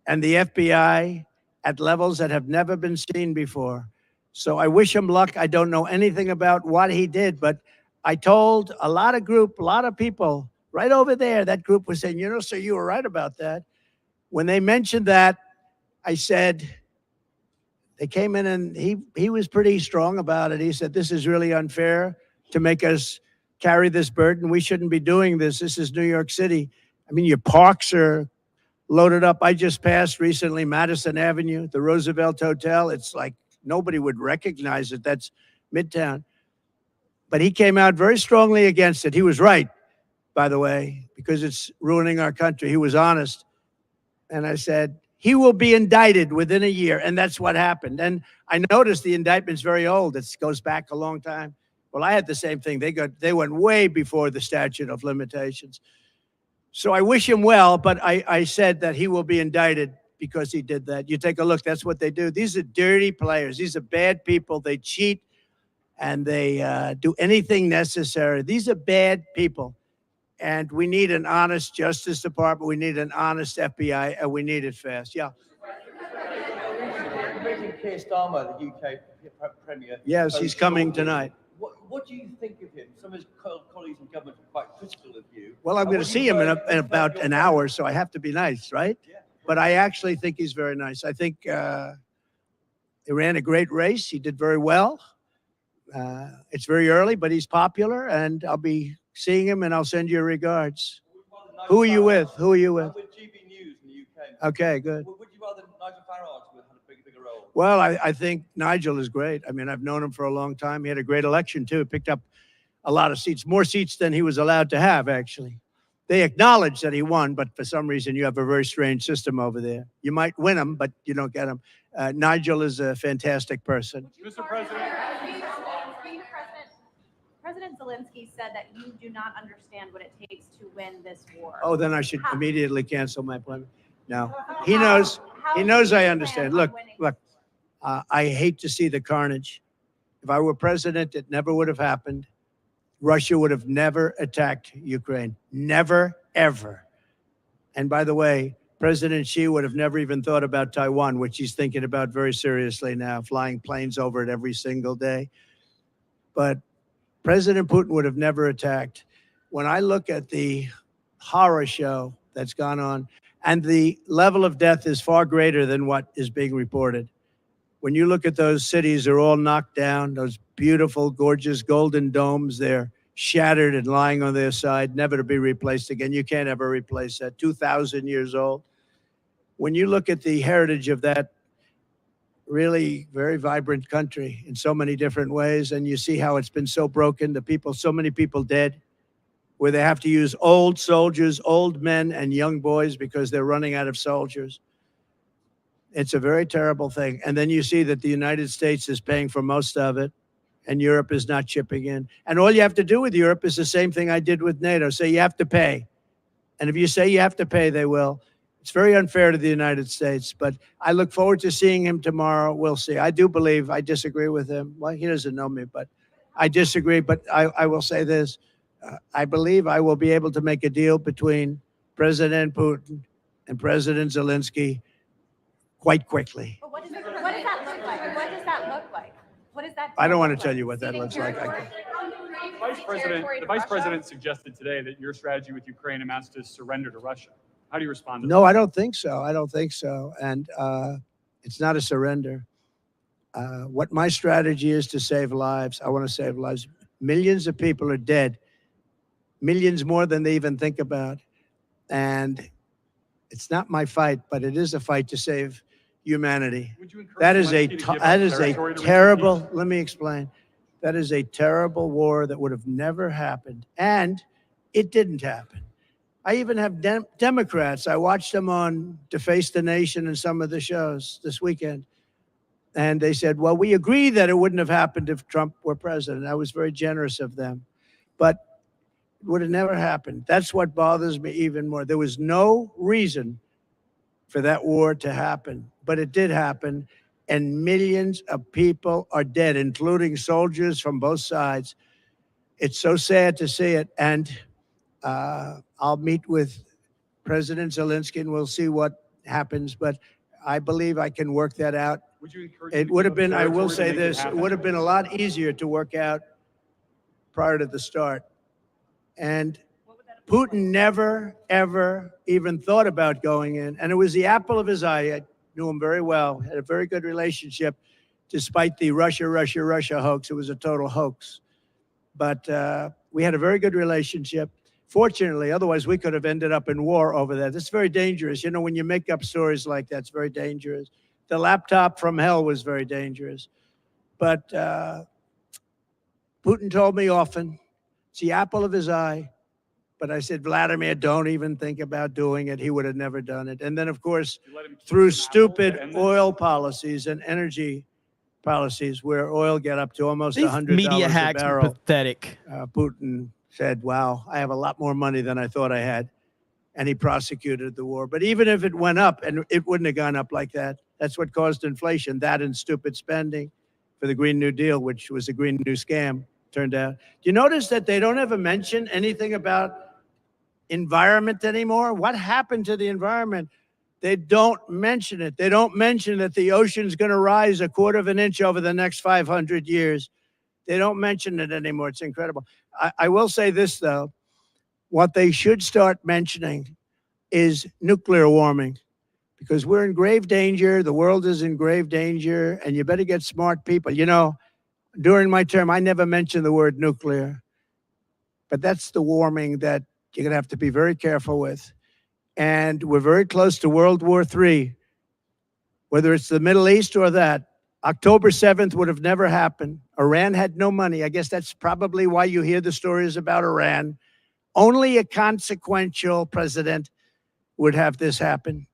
and the FBI at levels that have never been seen before. So I wish him luck. I don't know anything about what he did, but I told a lot of people right over there, that group was saying, you know, sir, you were right about that. When they mentioned that, I said, they came in and he was pretty strong about it. He said, this is really unfair to make us carry this burden. We shouldn't be doing this. This is New York City. I mean, your parks are loaded up. I just passed recently Madison Avenue, the Roosevelt Hotel. It's like nobody would recognize it. That's Midtown. But he came out very strongly against it. He was right, by the way, because it's ruining our country. He was honest. And I said, he will be indicted within a year. And that's what happened. And I noticed the indictment's very old. It goes back a long time. Well, I had the same thing. They went way before the statute of limitations. So I wish him well, but I said that he will be indicted because he did that. You take a look. That's what they do. These are dirty players. These are bad people. They cheat and they do anything necessary. These are bad people. And we need an honest Justice Department. We need an honest FBI, and we need it fast. Yeah.
Keir Starmer, the UK Premier.
Yes, he's coming tonight.
What do you think of him? Some of his colleagues in government are quite critical of you.
Well, I'm going to see him in about an hour, so I have to be nice, right?
Yeah.
But I actually think he's very nice. I think he ran a great race. He did very well. It's very early, but he's popular, and I'll be seeing him, and I'll send you regards. Who are you with? Who are you with?
I'm with GB News in the UK.
Okay, good.
Would you rather Nigel Farage would have a bigger role?
Well, I think Nigel is great. I mean, I've known him for a long time. He had a great election, too. He picked up a lot of seats, more seats than he was allowed to have, actually. They acknowledge that he won, but for some reason, you have a very strange system over there. You might win him, but you don't get him. Nigel is a fantastic person.
Mr. President.
President Zelensky said that you do not understand what it takes to win this war.
Oh, then I should immediately cancel my appointment. No, he knows. He knows I understand. Look. I hate to see the carnage. If I were president, it never would have happened. Russia would have never attacked Ukraine. Never, ever. And by the way, President Xi would have never even thought about Taiwan, which he's thinking about very seriously now, flying planes over it every single day. But President Putin would have never attacked. When I look at the horror show that's gone on, and the level of death is far greater than what is being reported. When you look at those cities, they're all knocked down, those beautiful, gorgeous golden domes, they're shattered and lying on their side, never to be replaced again. You can't ever replace that. 2,000 years old. When you look at the heritage of that really very vibrant country in so many different ways, and you see how it's been so broken, the people, so many people dead, where they have to use old soldiers, old men and young boys because they're running out of soldiers. It's a very terrible thing. And then you see that the United States is paying for most of it, and Europe is not chipping in. And all you have to do with Europe is the same thing I did with NATO. Say you have to pay. And if you say you have to pay, they will. It's very unfair to the United States, but I look forward to seeing him tomorrow. We'll see. I do believe, I disagree with him. Well, he doesn't know me, but I disagree. But I will say this. I believe I will be able to make a deal between President Putin and President Zelensky quite quickly.
But what does that look like? What does that look like? What does that?
I don't want to tell you what that looks like.
The vice president suggested today that your strategy with Ukraine amounts to surrender to Russia. How do you respond to that?
No, I don't think so. I don't think so. And it's not a surrender. What my strategy is to save lives. I want to save lives. Millions of people are dead. Millions more than they even think about. And it's not my fight, but it is a fight to save humanity. That is a terrible, let me explain. That is a terrible war that would have never happened. And it didn't happen. I even have Democrats. I watched them on Deface the Nation and some of the shows this weekend. And they said, well, we agree that it wouldn't have happened if Trump were president. I was very generous of them. But it would have never happened. That's what bothers me even more. There was no reason for that war to happen, but it did happen. And millions of people are dead, including soldiers from both sides. It's so sad to see it. And I'll meet with President Zelensky and we'll see what happens. But I believe I can work that out.
Would you encourage
It would have been, I will say this, it would have been a lot easier to work out prior to the start. And Putin never, ever even thought about going in. And it was the apple of his eye. I knew him very well, had a very good relationship, despite the Russia hoax. It was a total hoax. But we had a very good relationship. Fortunately, otherwise we could have ended up in war over that. It's very dangerous. You know, when you make up stories like that, it's very dangerous. The laptop from hell was very dangerous. But Putin told me often, it's the apple of his eye. But I said, Vladimir, don't even think about doing it. He would have never done it. And then, of course, through stupid oil policies and energy policies where oil get up to almost $100
media
a
hacks are
barrel,
pathetic.
Putin said, wow, I have a lot more money than I thought I had. And he prosecuted the war. But even if it went up, and it wouldn't have gone up like that, that's what caused inflation, that and stupid spending for the Green New Deal, which was a Green New Scam, turned out. Do you notice that they don't ever mention anything about environment anymore? What happened to the environment? They don't mention it. They don't mention that the ocean's going to rise 1/4 of an inch over the next 500 years. They don't mention it anymore. It's incredible. I will say this, though. What they should start mentioning is nuclear warming, because we're in grave danger. The world is in grave danger, and you better get smart people. You know, during my term, I never mentioned the word nuclear, but that's the warming that you're going to have to be very careful with. And we're very close to World War III, whether it's the Middle East or that. October 7th would have never happened. Iran had no money. I guess that's probably why you hear the stories about Iran. Only a consequential president would have this happen.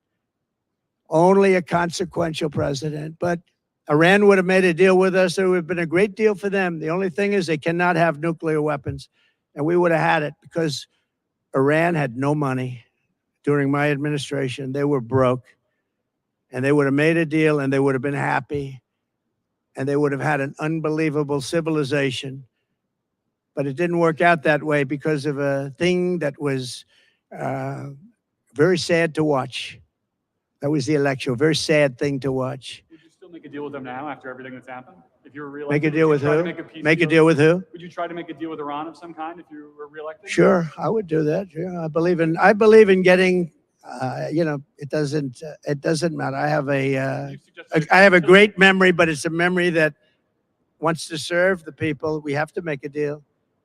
Only a consequential president. But Iran would have made a deal with us. It would have been a great deal for them. The only thing is they cannot have nuclear weapons. And we would have had it because Iran had no money during my administration. They were broke. And they would have made a deal and they would have been happy. And they would have had an unbelievable civilization. But it didn't work out that way because of a thing that was very sad to watch. That was the election. A very sad thing to watch.
Would you still make a deal with them now after everything that's happened? If you were reelected,
Make a deal
would
with
you try to
who?
make a peace
Make a
deal?
deal with who?
Would you try to make a deal with Iran of some kind if you were reelected?
Sure, I would do that. Yeah, I believe in getting. It doesn't matter. I have a great memory, but it's a memory that wants to serve the people. We have to make a deal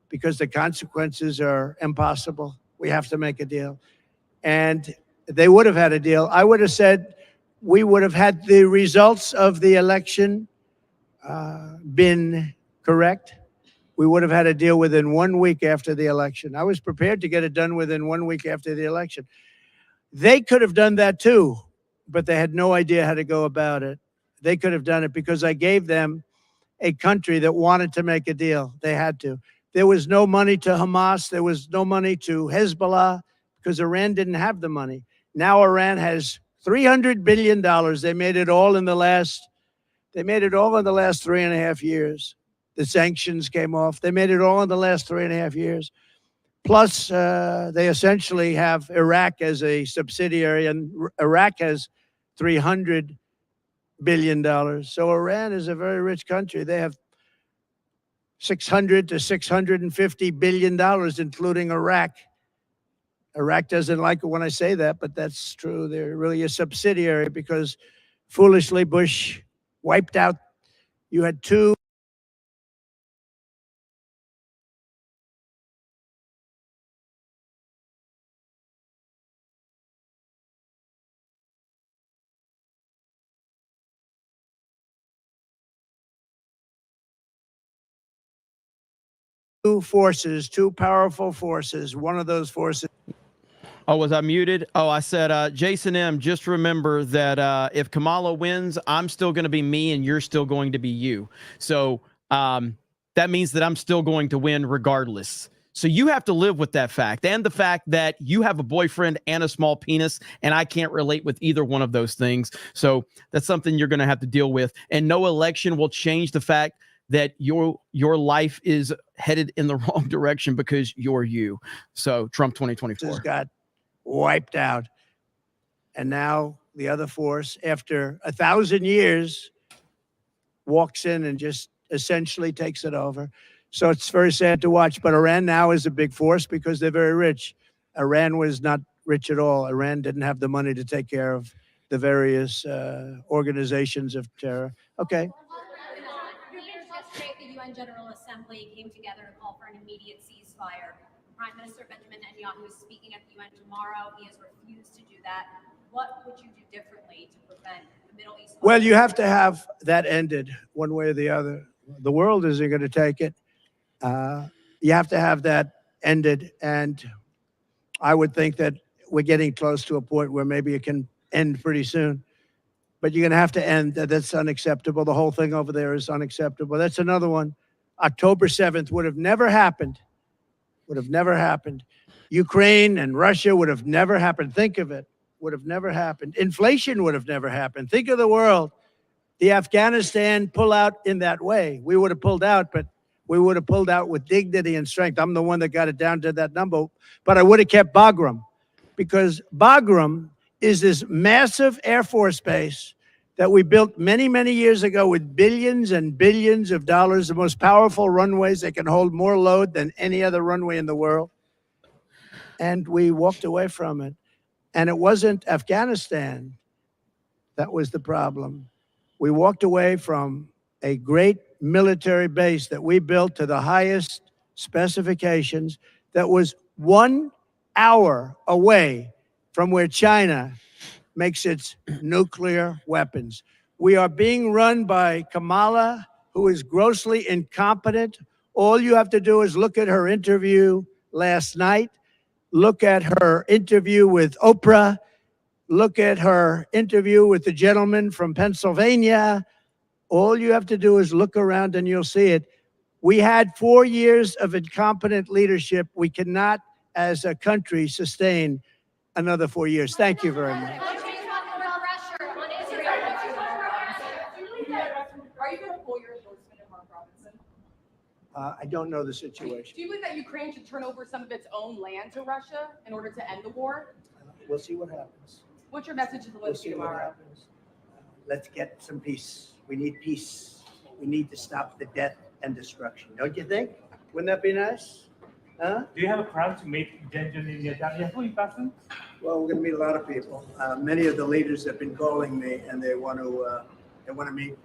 because the consequences are impossible. We have to make a deal. And they would have had a deal. I would have said we would have had the results of the election been correct. We would have had a deal within 1 week after the election. I was prepared to get it done within 1 week after the election. They could have done that too, but they had no idea how to go about it. They could have done it because I gave them a country that wanted to make a deal. They had to. There was no money to Hamas. There was no money to Hezbollah because Iran didn't have the money. Now Iran has $300 billion. They made it all in the last 3.5 years. The sanctions came off. They made it all in the last 3.5 years. Plus, they essentially have Iraq as a subsidiary, and Iraq has $300 billion. So Iran is a very rich country. They have $600 to $650 billion, including Iraq. Iraq doesn't like it when I say that, but that's true. They're really a subsidiary because foolishly Bush wiped out. You had two forces, two powerful forces. One of those forces.
Oh, was I muted? Oh, I said, Jason M., just remember that if Kamala wins, I'm still going to be me and you're still going to be you. So that means that I'm still going to win regardless. So you have to live with that fact and the fact that you have a boyfriend and a small penis, and I can't relate with either one of those things. So that's something you're going to have to deal with. And no election will change the fact that your life is headed in the wrong direction because you're you. So Trump 2024
got wiped out. And now the other force, after 1,000 years, walks in and just essentially takes it over. So it's very sad to watch. But Iran now is a big force because they're very rich. Iran was not rich at all. Iran didn't have the money to take care of the various organizations of terror. Okay.
Yesterday at the UN General Assembly came together to call for an immediate ceasefire. Prime Minister Benjamin Netanyahu is speaking at the UN tomorrow. He has refused to do that. What would you do differently to prevent the Middle East?
Well, you have to have that ended one way or the other. The world isn't going to take it. You have to have that ended. And I would think that we're getting close to a point where maybe it can end pretty soon. But you're going to have to end. That's unacceptable. The whole thing over there is unacceptable. That's another one. October 7th would have never happened. Would have never happened. Ukraine and Russia would have never happened. Think of it. Would have never happened. Inflation would have never happened. Think of the world. The Afghanistan pullout in that way. We would have pulled out, but we would have pulled out with dignity and strength. I'm the one that got it down to that number. But I would have kept Bagram because Bagram is this massive Air Force base that we built many, many years ago with billions and billions of dollars, the most powerful runways that can hold more load than any other runway in the world. And we walked away from it. And it wasn't Afghanistan that was the problem. We walked away from a great military base that we built to the highest specifications that was 1 hour away from where China makes its nuclear weapons. We are being run by Kamala, who is grossly incompetent. All you have to do is look at her interview last night, look at her interview with Oprah, look at her interview with the gentleman from Pennsylvania. All you have to do is look around and you'll see it. We had 4 years of incompetent leadership. We cannot, as a country, sustain another 4 years. Thank you very much.
Are you going to pull your endorsement of Mark Robinson?
I don't know the situation.
Do you believe that Ukraine should turn over some of its own land to Russia in order to end the war?
We'll see what happens.
What's your message to the
We'll
Liz
see what
tomorrow?
happens. Let's get some peace. We need peace. We need to stop the death and destruction. Don't you think? Wouldn't that be nice? Huh?
Do you have a plan to meet Benjamin Netanyahu in person?
Well, we're going to meet a lot of people. Many of the leaders have been calling me, and they want to meet.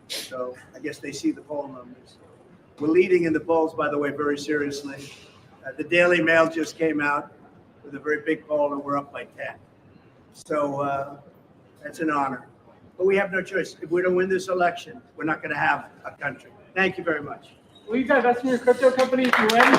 So I guess they see the poll numbers. We're leading in the polls, by the way, very seriously. The Daily Mail just came out with a very big poll, and we're up by 10. So that's an honor. But we have no choice. If we don't win this election, we're not going to have a country. Thank you very much.
Will you divest from your crypto company if you win?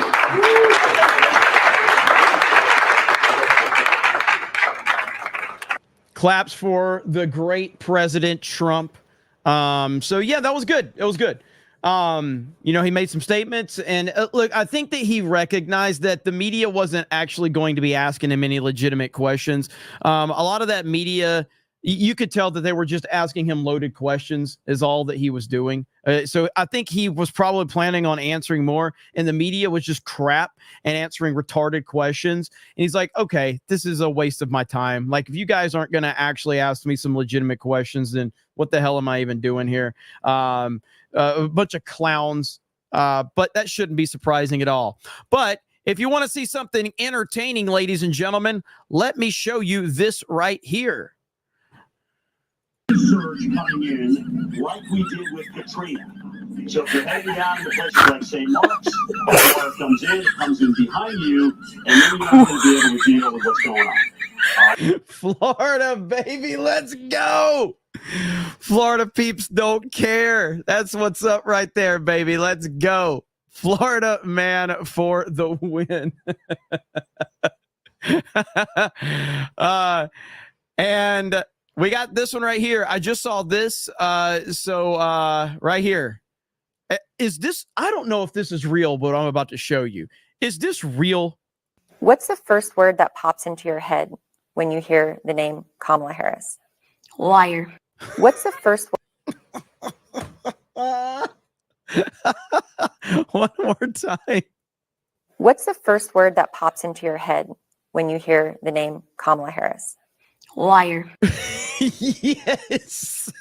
Claps for the great President Trump. So yeah, that was good. It was good. He made some statements, and look, I think that he recognized that the media wasn't actually going to be asking him any legitimate questions. A lot of that media, you could tell that they were just asking him loaded questions is all that he was doing. So I think he was probably planning on answering more, and the media was just crap and answering retarded questions. And he's like, okay, this is a waste of my time. Like, if you guys aren't going to actually ask me some legitimate questions, then what the hell am I even doing here? A bunch of clowns, but that shouldn't be surprising at all. But if you want to see something entertaining, ladies and gentlemen, let me show you this right here.
Surge coming in like we did with Katrina. So if you're heading down to places like St. Mark's, water comes in behind you, and then you're not going to be able to deal with what's going on.
Florida, baby, let's go. Florida peeps don't care. That's what's up right there, baby. Let's go. Florida man for the win. And we got this one right here. I just saw this. Right here. Is this, I don't know if this is real, but I'm about to show you. Is this real?
What's the first word that pops into your head when you hear the name Kamala Harris?
Liar.
What's the first
One more time.
What's the first word that pops into your head when you hear the name Kamala Harris?
Liar.
Yes.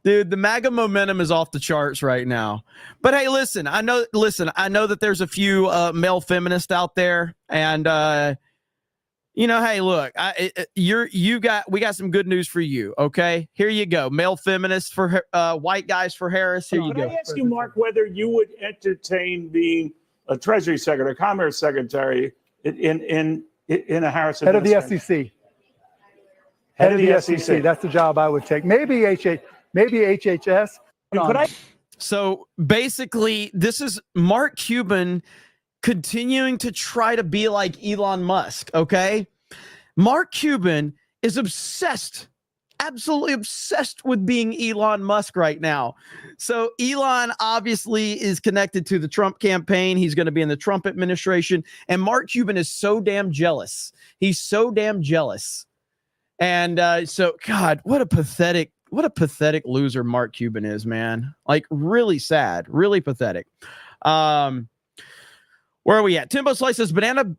Dude, the MAGA momentum is off the charts right now. But hey, listen, I know that there's a few male feminists out there, and hey, look, we got some good news for you. Okay, here you go, male feminists for white guys for Harris. Here you go.
Can I ask you, Mark, whether you would entertain being a Treasury Secretary, Commerce Secretary in a Harris
head of the
administration?
SEC? Head of the SEC. That's the job I would take. Maybe HHS.
So basically, this is Mark Cuban continuing to try to be like Elon Musk, okay? Mark Cuban is obsessed, absolutely obsessed with being Elon Musk right now. So Elon obviously is connected to the Trump campaign. He's going to be in the Trump administration. And Mark Cuban is so damn jealous. He's so damn jealous. And so, God, what a pathetic loser Mark Cuban is, man. Like, really sad, really pathetic. Where are we at? Timbo Slice says banana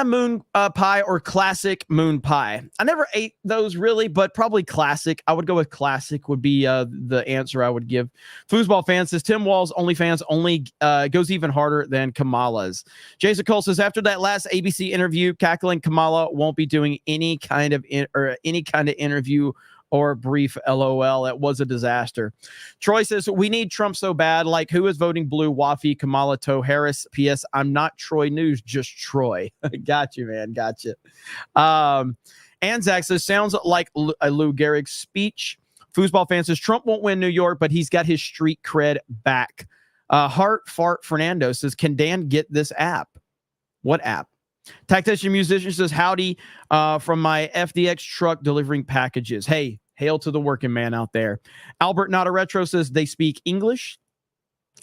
moon pie or classic moon pie. I never ate those really, but probably classic. I would go with classic would be the answer I would give. Foosball fan says Tim Wall's OnlyFans only goes even harder than Kamala's. Jason Cole says after that last ABC interview, cackling Kamala won't be doing any kind of interview or brief LOL. It was a disaster. Troy says, we need Trump so bad. Like, who is voting blue? Wafi, Kamala, Toe, Harris. P.S. I'm not Troy News, just Troy. Got you, man. Got you. Anzac says, sounds like a Lou Gehrig speech. Foosball fan says, Trump won't win New York, but he's got his street cred back. Heart Fart Fernando says, can Dan get this app? What app? Tactician Musician says, howdy from my FDX truck delivering packages. Hey, hail to the working man out there. Albert Not a Retro says they speak English.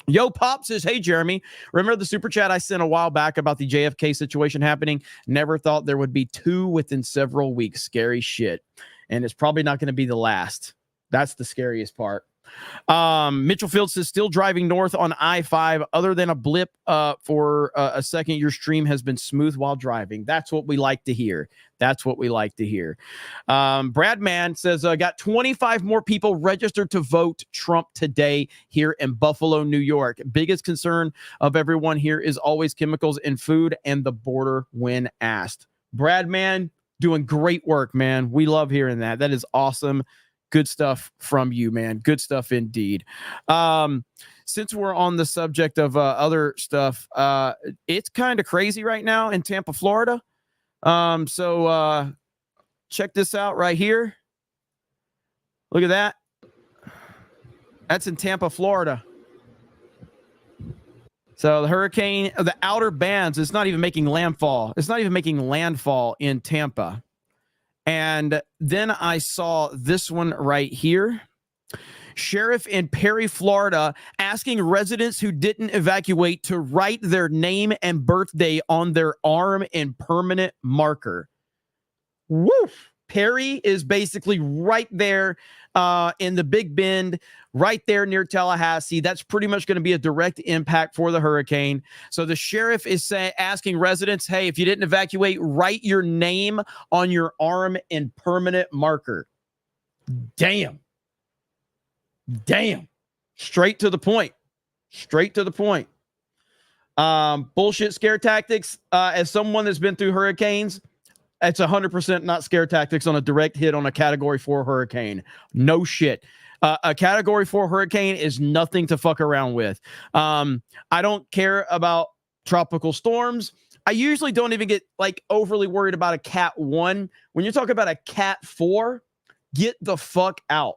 Yo Pop says, hey, Jeremy, remember the super chat I sent a while back about the JFK situation happening? Never thought there would be 2 within several weeks. Scary shit. And it's probably not going to be the last. That's the scariest part. Mitchell Fields is still driving north on I-5. Other than a blip for a second, your stream has been smooth while driving. That's what we like to hear. That's what we like to hear. Brad Mann says, got 25 more people registered to vote Trump today here in Buffalo, New York. Biggest concern of everyone here is always chemicals in food and the border when asked. Brad Mann, doing great work, man. We love hearing that. That is awesome. Good stuff from you, man. Good stuff indeed. Since we're on the subject of other stuff, it's kind of crazy right now in Tampa, Florida. So check this out right here. Look at that. That's in Tampa, Florida. So the hurricane, the outer bands, it's not even making landfall. It's not even making landfall in Tampa. And then I saw this one right here. Sheriff in Perry, Florida, asking residents who didn't evacuate to write their name and birthday on their arm in permanent marker. Woof. Perry is basically right there in the Big Bend, right there near Tallahassee. That's pretty much going to be a direct impact for the hurricane. So the sheriff is asking residents, hey, if you didn't evacuate, write your name on your arm in permanent marker. Damn. Straight to the point. Bullshit scare tactics. As someone that's been through hurricanes, it's 100% not scare tactics on a direct hit on a Category 4 hurricane. No shit. A Category 4 hurricane is nothing to fuck around with. I don't care about tropical storms. I usually don't even get like overly worried about a Cat 1. When you're talking about a Cat 4, get the fuck out.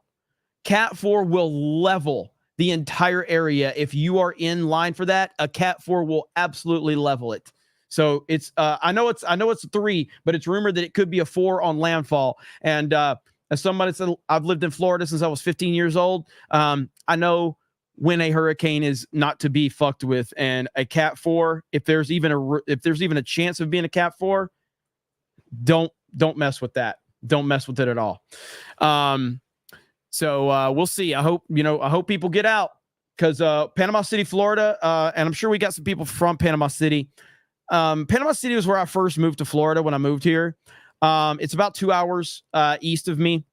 Cat 4 will level the entire area. If you are in line for that, a Cat 4 will absolutely level it. So it's I know it's a 3, but it's rumored that it could be a 4 on landfall. And as somebody said, I've lived in Florida since I was 15 years old. I know when a hurricane is not to be fucked with, and a Cat 4, if there's even a chance of being a Cat 4, don't mess with that. Don't mess with it at all. So we'll see. I hope people get out, because Panama City, Florida, and I'm sure we got some people from Panama City. Panama City was where I first moved to Florida when I moved here. It's about 2 hours east of me.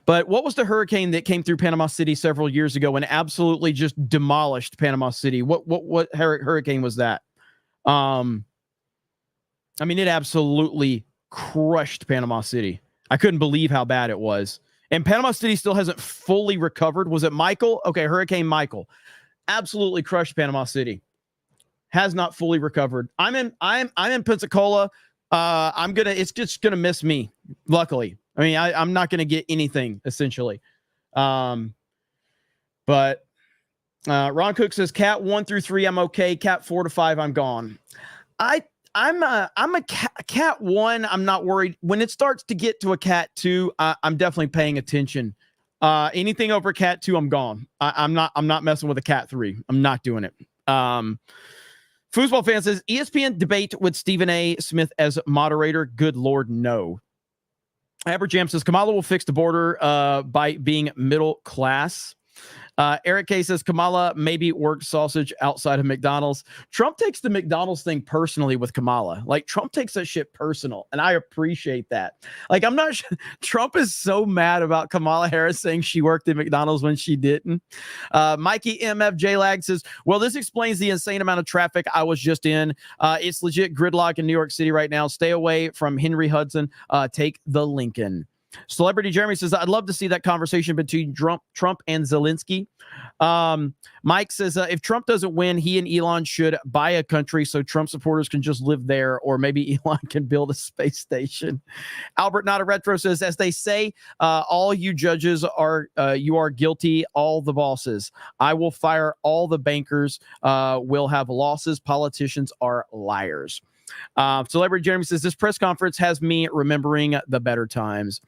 But what was the hurricane that came through Panama City several years ago and absolutely just demolished Panama City? What hurricane was that? I mean, it absolutely crushed Panama City. I couldn't believe how bad it was. And Panama City still hasn't fully recovered. Was it Michael? Okay, Hurricane Michael absolutely crushed Panama City. Has not fully recovered. I'm in Pensacola. It's just gonna miss me. Luckily, I mean, I'm not gonna get anything essentially. But Ron Cook says Cat 1 through 3, I'm okay. Cat 4 to 5, I'm gone. I'm a Cat 1. I'm not worried. When it starts to get to a Cat 2, I'm definitely paying attention. Anything over Cat 2, I'm gone. I'm not messing with a Cat 3. I'm not doing it. Foosball fan says ESPN debate with Stephen A. Smith as moderator. Good Lord, no. Aberjam says Kamala will fix the border by being middle class. Eric K says Kamala maybe worked sausage outside of McDonald's. Trump takes the McDonald's thing personally with Kamala. Like, Trump takes that shit personal, and I appreciate that. Like, I'm not sure. Trump is so mad about Kamala Harris saying she worked at McDonald's when she didn't. Mikey MFJ Lag says, well, this explains the insane amount of traffic I was just in. It's legit gridlock in New York City right now. Stay away from Henry Hudson. Take the Lincoln. Celebrity Jeremy says, I'd love to see that conversation between Trump and Zelensky. Mike says, if Trump doesn't win, he and Elon should buy a country so Trump supporters can just live there, or maybe Elon can build a space station. Albert Not a Retro says, as they say, all you judges are you are guilty, all the bosses. I will fire all the bankers, will have losses. Politicians are liars. Celebrity Jeremy says, this press conference has me remembering the better times.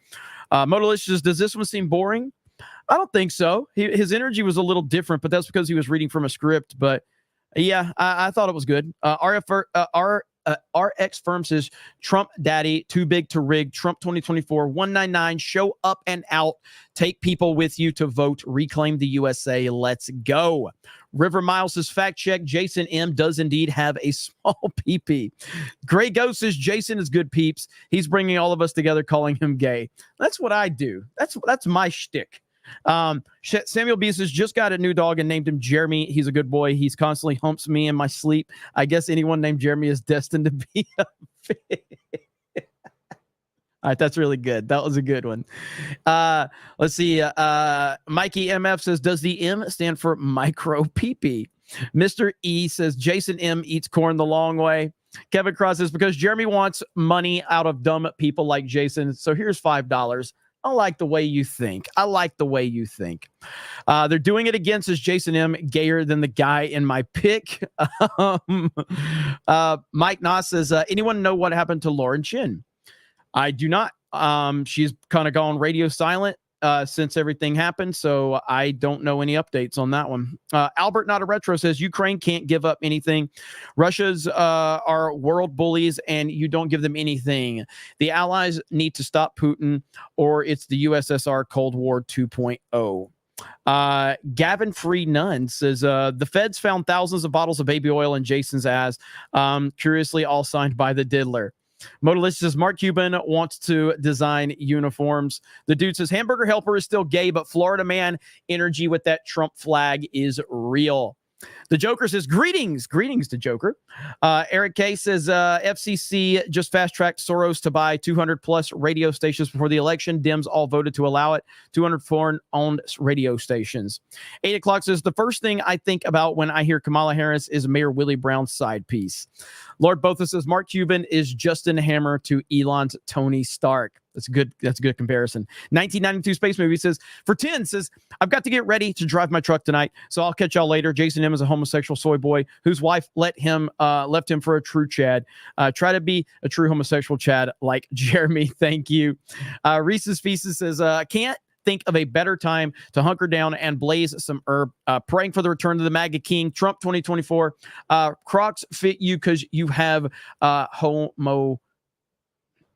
Modalicious says, does this one seem boring? I don't think so. His energy was a little different, but that's because he was reading from a script. But yeah, I thought it was good. RX Firm says, Trump daddy, too big to rig. Trump 2024, 199, show up and out. Take people with you to vote. Reclaim the USA. Let's go. River Miles says, fact check. Jason M does indeed have a small PP. Gray Ghost says, Jason is good peeps. He's bringing all of us together, calling him gay. That's what I do. That's my shtick. Samuel B says, just got a new dog and named him Jeremy. He's a good boy. He's constantly humps me in my sleep. I guess anyone named Jeremy is destined to be a fit. All right, that's really good. That was a good one. Let's see. Mikey MF says, does the M stand for micro PP? Mr. E says, Jason M eats corn the long way. Kevin Cross says, because Jeremy wants money out of dumb people like Jason. So here's $5. I like the way you think. I like the way you think. They're doing it again, says Jason M, gayer than the guy in my pick. Mike Noss says, anyone know what happened to Lauren Chin? I do not. She's kind of gone radio silent since everything happened, so I don't know any updates on that one. Albert Not a Retro says, Ukraine can't give up anything. Russia's are world bullies, and you don't give them anything. The Allies need to stop Putin, or it's the USSR Cold War 2.0. Gavin Free Nunn says, the feds found thousands of bottles of baby oil in Jason's ass, curiously all signed by the diddler. Modalist says, Mark Cuban wants to design uniforms. The dude says, Hamburger Helper is still gay, but Florida man energy with that Trump flag is real. The Joker says, greetings to Joker. Eric K says, FCC just fast-tracked Soros to buy 200-plus radio stations before the election. Dems all voted to allow it. 200 foreign-owned radio stations. 8 o'clock says, the first thing I think about when I hear Kamala Harris is Mayor Willie Brown's side piece. Lord Botha says, Mark Cuban is Justin Hammer to Elon's Tony Stark. That's a good comparison. 1992 Space Movie says, for 10, says, I've got to get ready to drive my truck tonight, so I'll catch y'all later. Jason M is a homosexual soy boy whose wife left him for a true Chad. Try to be a true homosexual Chad like Jeremy. Thank you. Reese's Feces says, can't think of a better time to hunker down and blaze some herb. Praying for the return of the MAGA King. Trump 2024. Crocs fit you because you have homo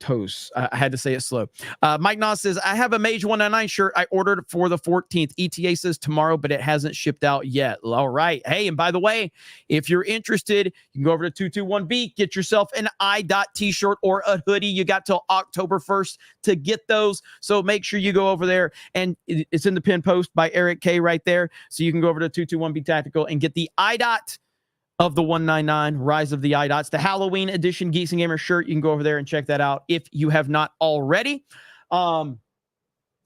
toast. I had to say it slow. Mike Noss says, I have a Mage 199 shirt I ordered for the 14th. ETA says tomorrow, but it hasn't shipped out yet. All right. Hey, and by the way, if you're interested, you can go over to 221B, get yourself an I.Dot t-shirt or a hoodie. You got till October 1st to get those. So make sure you go over there, and it's in the pin post by Eric K right there. So you can go over to 221B Tactical and get the I.Dot of the 199, Rise of the I-Dots, the Halloween edition Geeks and Gamers shirt. You can go over there and check that out if you have not already. And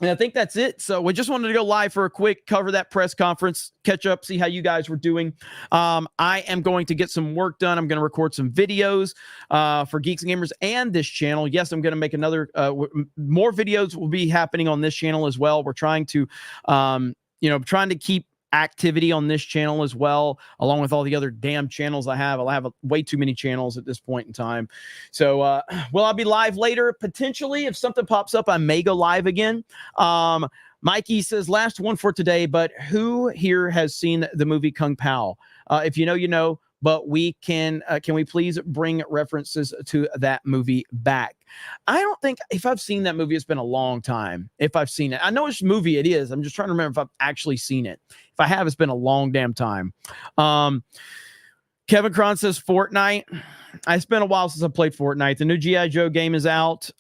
I think that's it. So we just wanted to go live for a quick, cover that press conference, catch up, see how you guys were doing. I am going to get some work done. I'm going to record some videos for Geeks and Gamers and this channel. Yes, I'm going to make another, more videos will be happening on this channel as well. We're trying to, trying to keep activity on this channel as well, along with all the other damn channels I have. I'll have way too many channels at this point in time. So will I be live later? Potentially. If something pops up, I may go live again. Mikey says, last one for today, but who here has seen the movie Kung Pao? If you know, you know, but we can we please bring references to that movie back? I don't think, if I've seen that movie, it's been a long time. If I've seen it, I know which movie it is. I'm just trying to remember if I've actually seen it. If I have, it's been a long damn time. Kevin Cron says Fortnite. It's been a while since I played Fortnite. The new G.I. Joe game is out.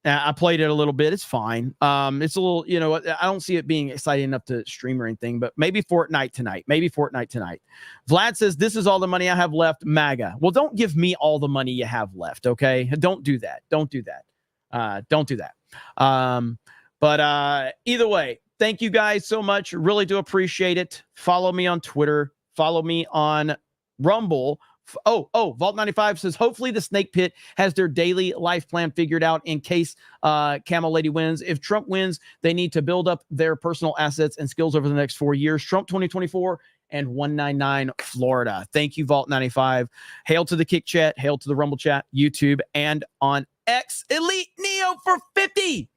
I played it a little bit. It's fine. It's a little, I don't see it being exciting enough to stream or anything, but maybe Fortnite tonight. Vlad says, this is all the money I have left, MAGA. Well, don't give me all the money you have left, okay? Don't do that. Don't do that. But either way, thank you guys so much. Really do appreciate it. Follow me on Twitter. Follow me on Rumble. Vault 95 says, hopefully the Snake Pit has their daily life plan figured out in case Camel Lady wins. If Trump wins, they need to build up their personal assets and skills over the next 4 years. Trump 2024 and 199 Florida. Thank you, Vault 95. Hail to the Kick Chat, hail to the Rumble Chat, YouTube, and on X. Elite Neo for 50.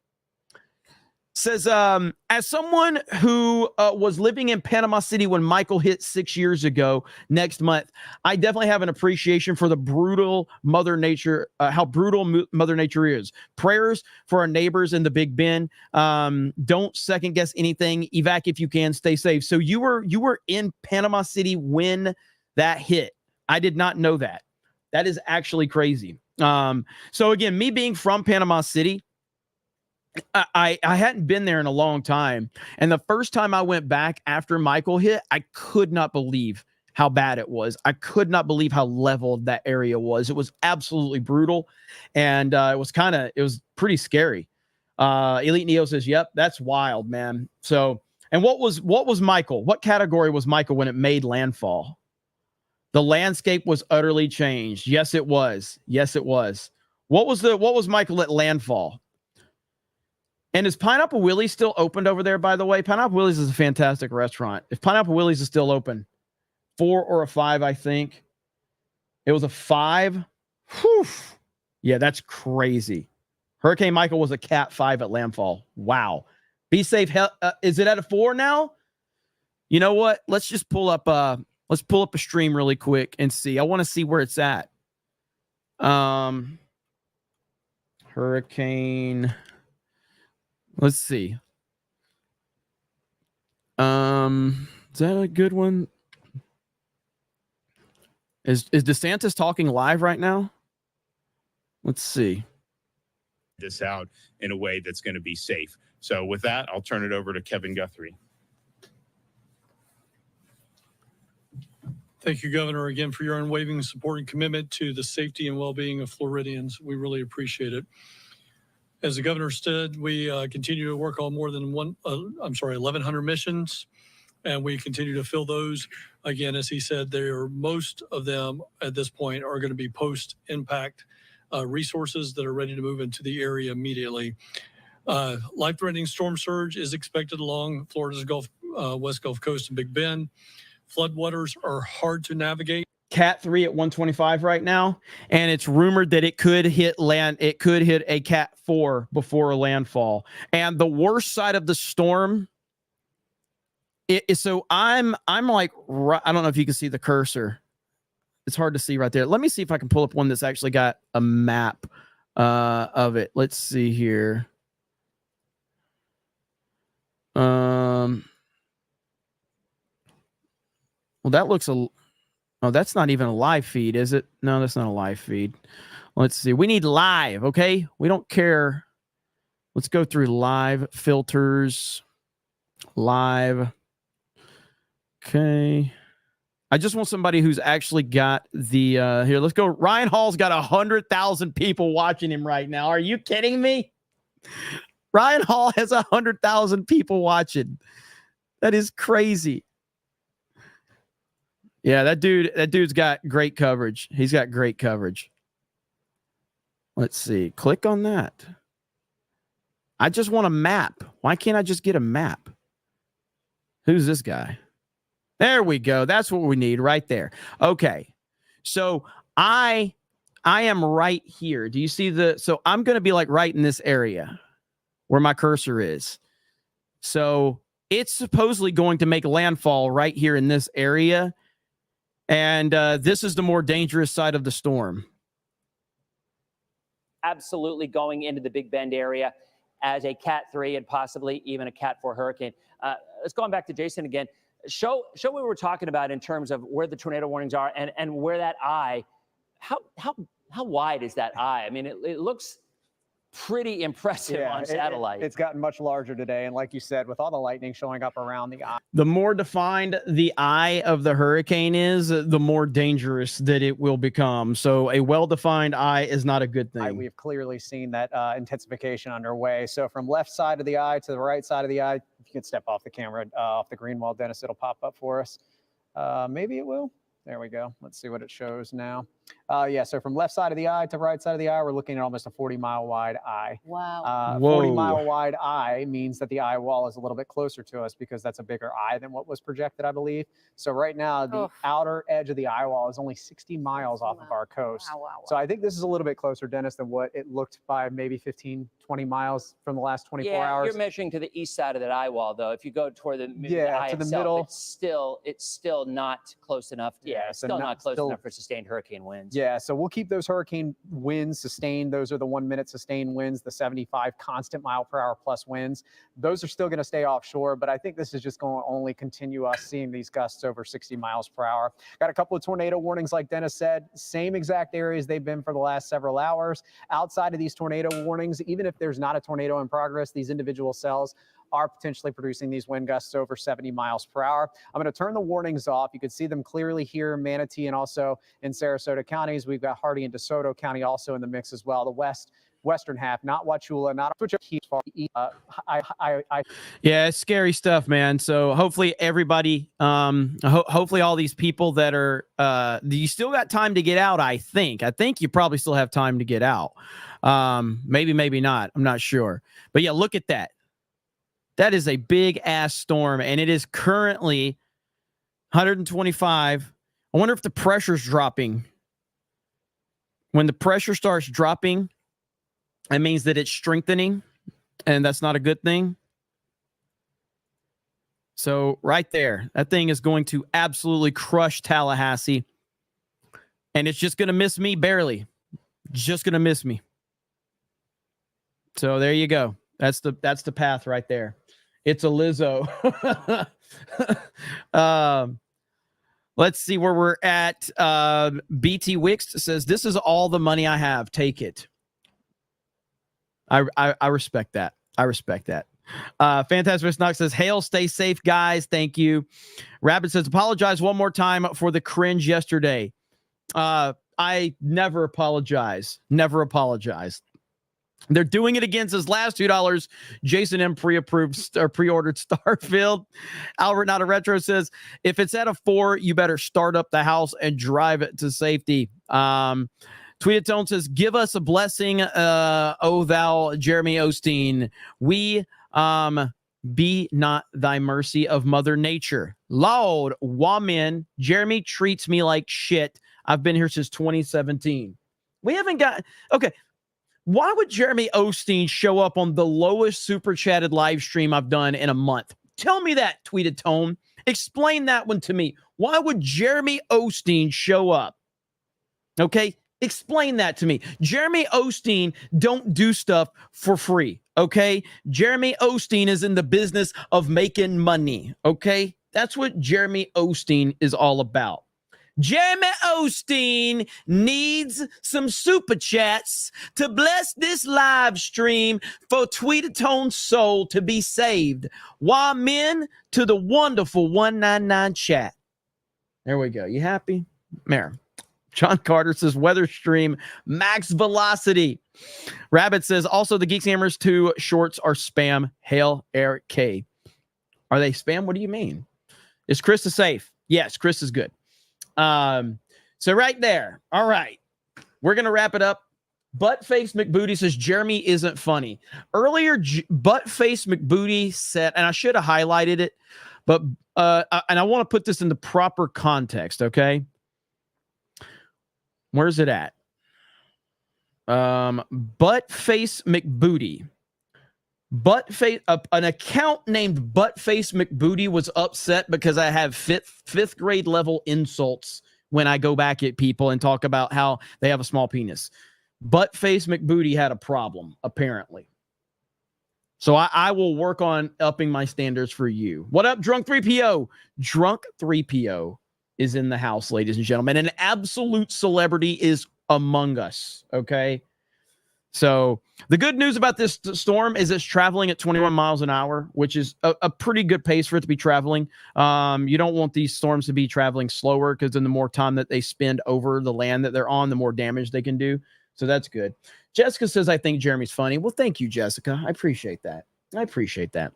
Says, as someone who was living in Panama City when Michael hit 6 years ago next month, I definitely have an appreciation for the brutal Mother Nature, how brutal Mother Nature is. Prayers for our neighbors in the Big Bend. Don't second guess anything. Evac if you can. Stay safe. So you were in Panama City when that hit. I did not know that. That is actually crazy. So again, me being from Panama City, I hadn't been there in a long time. And the first time I went back after Michael hit, I could not believe how bad it was. I could not believe how leveled that area was. It was absolutely brutal. And it was pretty scary. Elite Neo says, yep, that's wild, man. So, and what was Michael? What category was Michael when it made landfall? The landscape was utterly changed. Yes, it was. Yes, it was. What was Michael at landfall? And is Pineapple Willie's still opened over there, by the way? Pineapple Willie's is a fantastic restaurant. If Pineapple Willie's is still open, 4 or a 5, I think. It was a 5. Whew. Yeah, that's crazy. Hurricane Michael was a Cat 5 at landfall. Wow. Be safe. Is it at a 4 now? You know what? Let's just pull up a stream really quick and see. I want to see where it's at. Hurricane. Let's see. Is that a good one? Is DeSantis talking live right now? Let's see.
This out in a way that's going to be safe. So with that, I'll turn it over to Kevin Guthrie.
Thank you, Governor, again for your unwavering support and commitment to the safety and well-being of Floridians. We really appreciate it. As the governor said, we continue to work on more than 1,100 missions, and we continue to fill those. Again, as he said, most of them at this point are going to be post-impact resources that are ready to move into the area immediately. Life-threatening storm surge is expected along Florida's West Gulf Coast and Big Bend. Floodwaters are hard to navigate.
Cat 3 at 125 right now, and it's rumored that it could hit land. It could hit a Cat 4 before a landfall. And the worst side of the storm so I'm like, I don't know if you can see the cursor. It's hard to see right there. Let me see if I can pull up one that's actually got a map of it. Let's see here. Well, that looks oh, that's not even a live feed, is it? No, that's not a live feed. Let's see. We need live, okay? We don't care. Let's go through live filters. Live. Okay. I just want somebody who's actually got the here. Let's go. Ryan Hall's got 100,000 people watching him right now. Are you kidding me? Ryan Hall has 100,000 people watching. That is crazy. Yeah, that dude's got great coverage. He's got great coverage. Let's see. Click on that. I just want a map. Why can't I just get a map? Who's this guy? There we go. That's what we need right there. Okay. So I am right here. Do you see so I'm going to be like right in this area where my cursor is. So it's supposedly going to make landfall right here in this area. And this is the more dangerous side of the storm.
Absolutely going into the Big Bend area as a Cat 3 and possibly even a Cat 4 hurricane. Let's go on back to Jason again. Show what we were talking about in terms of where the tornado warnings are and where that eye, how wide is that eye? I mean, it looks pretty impressive on satellite.
It's gotten much larger today. And like you said, with all the lightning showing up around the eye.
The more defined the eye of the hurricane is, the more dangerous that it will become. So a well-defined eye is not a good thing.
We've clearly seen that intensification underway. So from left side of the eye to the right side of the eye, if you can step off the camera, off the green wall, Dennis, it'll pop up for us. Maybe it will. There we go. Let's see what it shows now. Yeah, so from left side of the eye to right side of the eye, we're looking at almost a 40-mile wide eye.
Wow.
40-mile wide eye means that the eye wall is a little bit closer to us because that's a bigger eye than what was projected, I believe. So right now, the outer edge of the eye wall is only 60 miles off of our coast. So I think this is a little bit closer, Dennis, than what it looked by maybe 15, 20 miles from the last 24 hours.
You're measuring to the east side of that eye wall, though. If you go toward the eye
to the
itself,
middle,
it's still not close enough. It's still not close enough for sustained hurricane winds.
Yeah, so we'll keep those hurricane winds sustained. Those are the 1 minute sustained winds, the 75 constant mile per hour plus winds. Those are still going to stay offshore, but I think this is just going to only continue us seeing these gusts over 60 miles per hour. Got a couple of tornado warnings, like Dennis said, same exact areas they've been for the last several hours. Outside of these tornado warnings, even if there's not a tornado in progress, these individual cells are potentially producing these wind gusts over 70 miles per hour. I'm going to turn the warnings off. You can see them clearly here in Manatee and also in Sarasota counties. We've got Hardee and DeSoto County also in the mix as well. The western half, not Wauchula, not
Yeah, it's scary stuff, man. So hopefully everybody, hopefully all these people that are, you still got time to get out. I think you probably still have time to get out. Maybe not. I'm not sure. But yeah, look at that. That is a big ass storm, and it is currently 125. I wonder if the pressure's dropping. When the pressure starts dropping, that means that it's strengthening, and that's not a good thing. So right there, that thing is going to absolutely crush Tallahassee, and it's just going to miss me barely. Just going to miss me. So there you go. That's the path right there. It's a Lizzo. Let's see where we're at. BT Wix says, "This is all the money I have. Take it." I respect that. I respect that. Fantastic Snock says, "Hail, stay safe, guys. Thank you." Rabbit says, "Apologize one more time for the cringe yesterday." I never apologize. Never apologize. They're doing it again. Says last $2. Jason M pre-approved or pre-ordered Starfield. Albert Not a Retro says, "If it's at a 4, you better start up the house and drive it to safety." Tweeted Tone says, "Give us a blessing, O thou Jeremy Osteen. We be not thy mercy of Mother Nature. Lord, Wamin, Jeremy treats me like shit. I've been here since 2017. We haven't got okay. Why would Jeremy Osteen show up on the lowest super chatted live stream I've done in a month? Tell me that, Tweeted Tone. Explain that one to me. Why would Jeremy Osteen show up? Okay, explain that to me. Jeremy Osteen don't do stuff for free, okay? Jeremy Osteen is in the business of making money, okay? That's what Jeremy Osteen is all about. Jeremy Osteen needs some super chats to bless this live stream for Tweeted Tone's soul to be saved. Why, men, to the wonderful 199 chat. There we go. You happy? There. John Carter says, "Weather stream, max velocity." Rabbit says, "Also, the Geeks Hammers 2 shorts are spam. Hail, Eric K." Are they spam? What do you mean? Is Chris safe? Yes, Chris is good. So right there. All right. We're going to wrap it up. Buttface McBooty says, "Jeremy isn't funny." Earlier, Buttface McBooty said, and I should have highlighted it, but, and I want to put this in the proper context. Okay. Where's it at? Buttface McBooty. Buttface, an account named Buttface McBooty was upset because I have fifth grade level insults when I go back at people and talk about how they have a small penis. Buttface McBooty had a problem, apparently. So I will work on upping my standards for you. What up, Drunk 3PO? Drunk 3PO is in the house, ladies and gentlemen. An absolute celebrity is among us, okay? So the good news about this storm is it's traveling at 21 miles an hour, which is a pretty good pace for it to be traveling. You don't want these storms to be traveling slower because then the more time that they spend over the land that they're on, the more damage they can do. So that's good. Jessica says, "I think Jeremy's funny." Well, thank you, Jessica. I appreciate that. I appreciate that.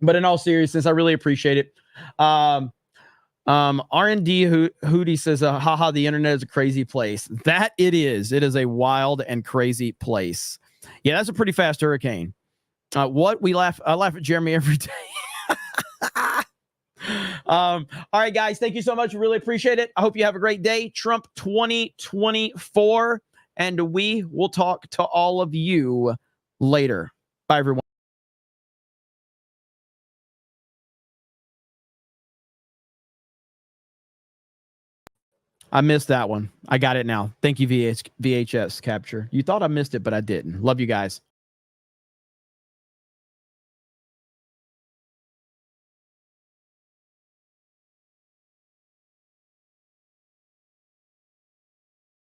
But in all seriousness, I really appreciate it. R&D Hootie says, haha, the internet is a crazy place. That it is. It is a wild and crazy place. Yeah, that's a pretty fast hurricane. I laugh at Jeremy every day. All right, guys, thank you so much. Really appreciate it. I hope you have a great day. Trump 2024, and we will talk to all of you later. Bye, everyone. I missed that one. I got it now. Thank you, VHS Capture. You thought I missed it, but I didn't. Love you guys.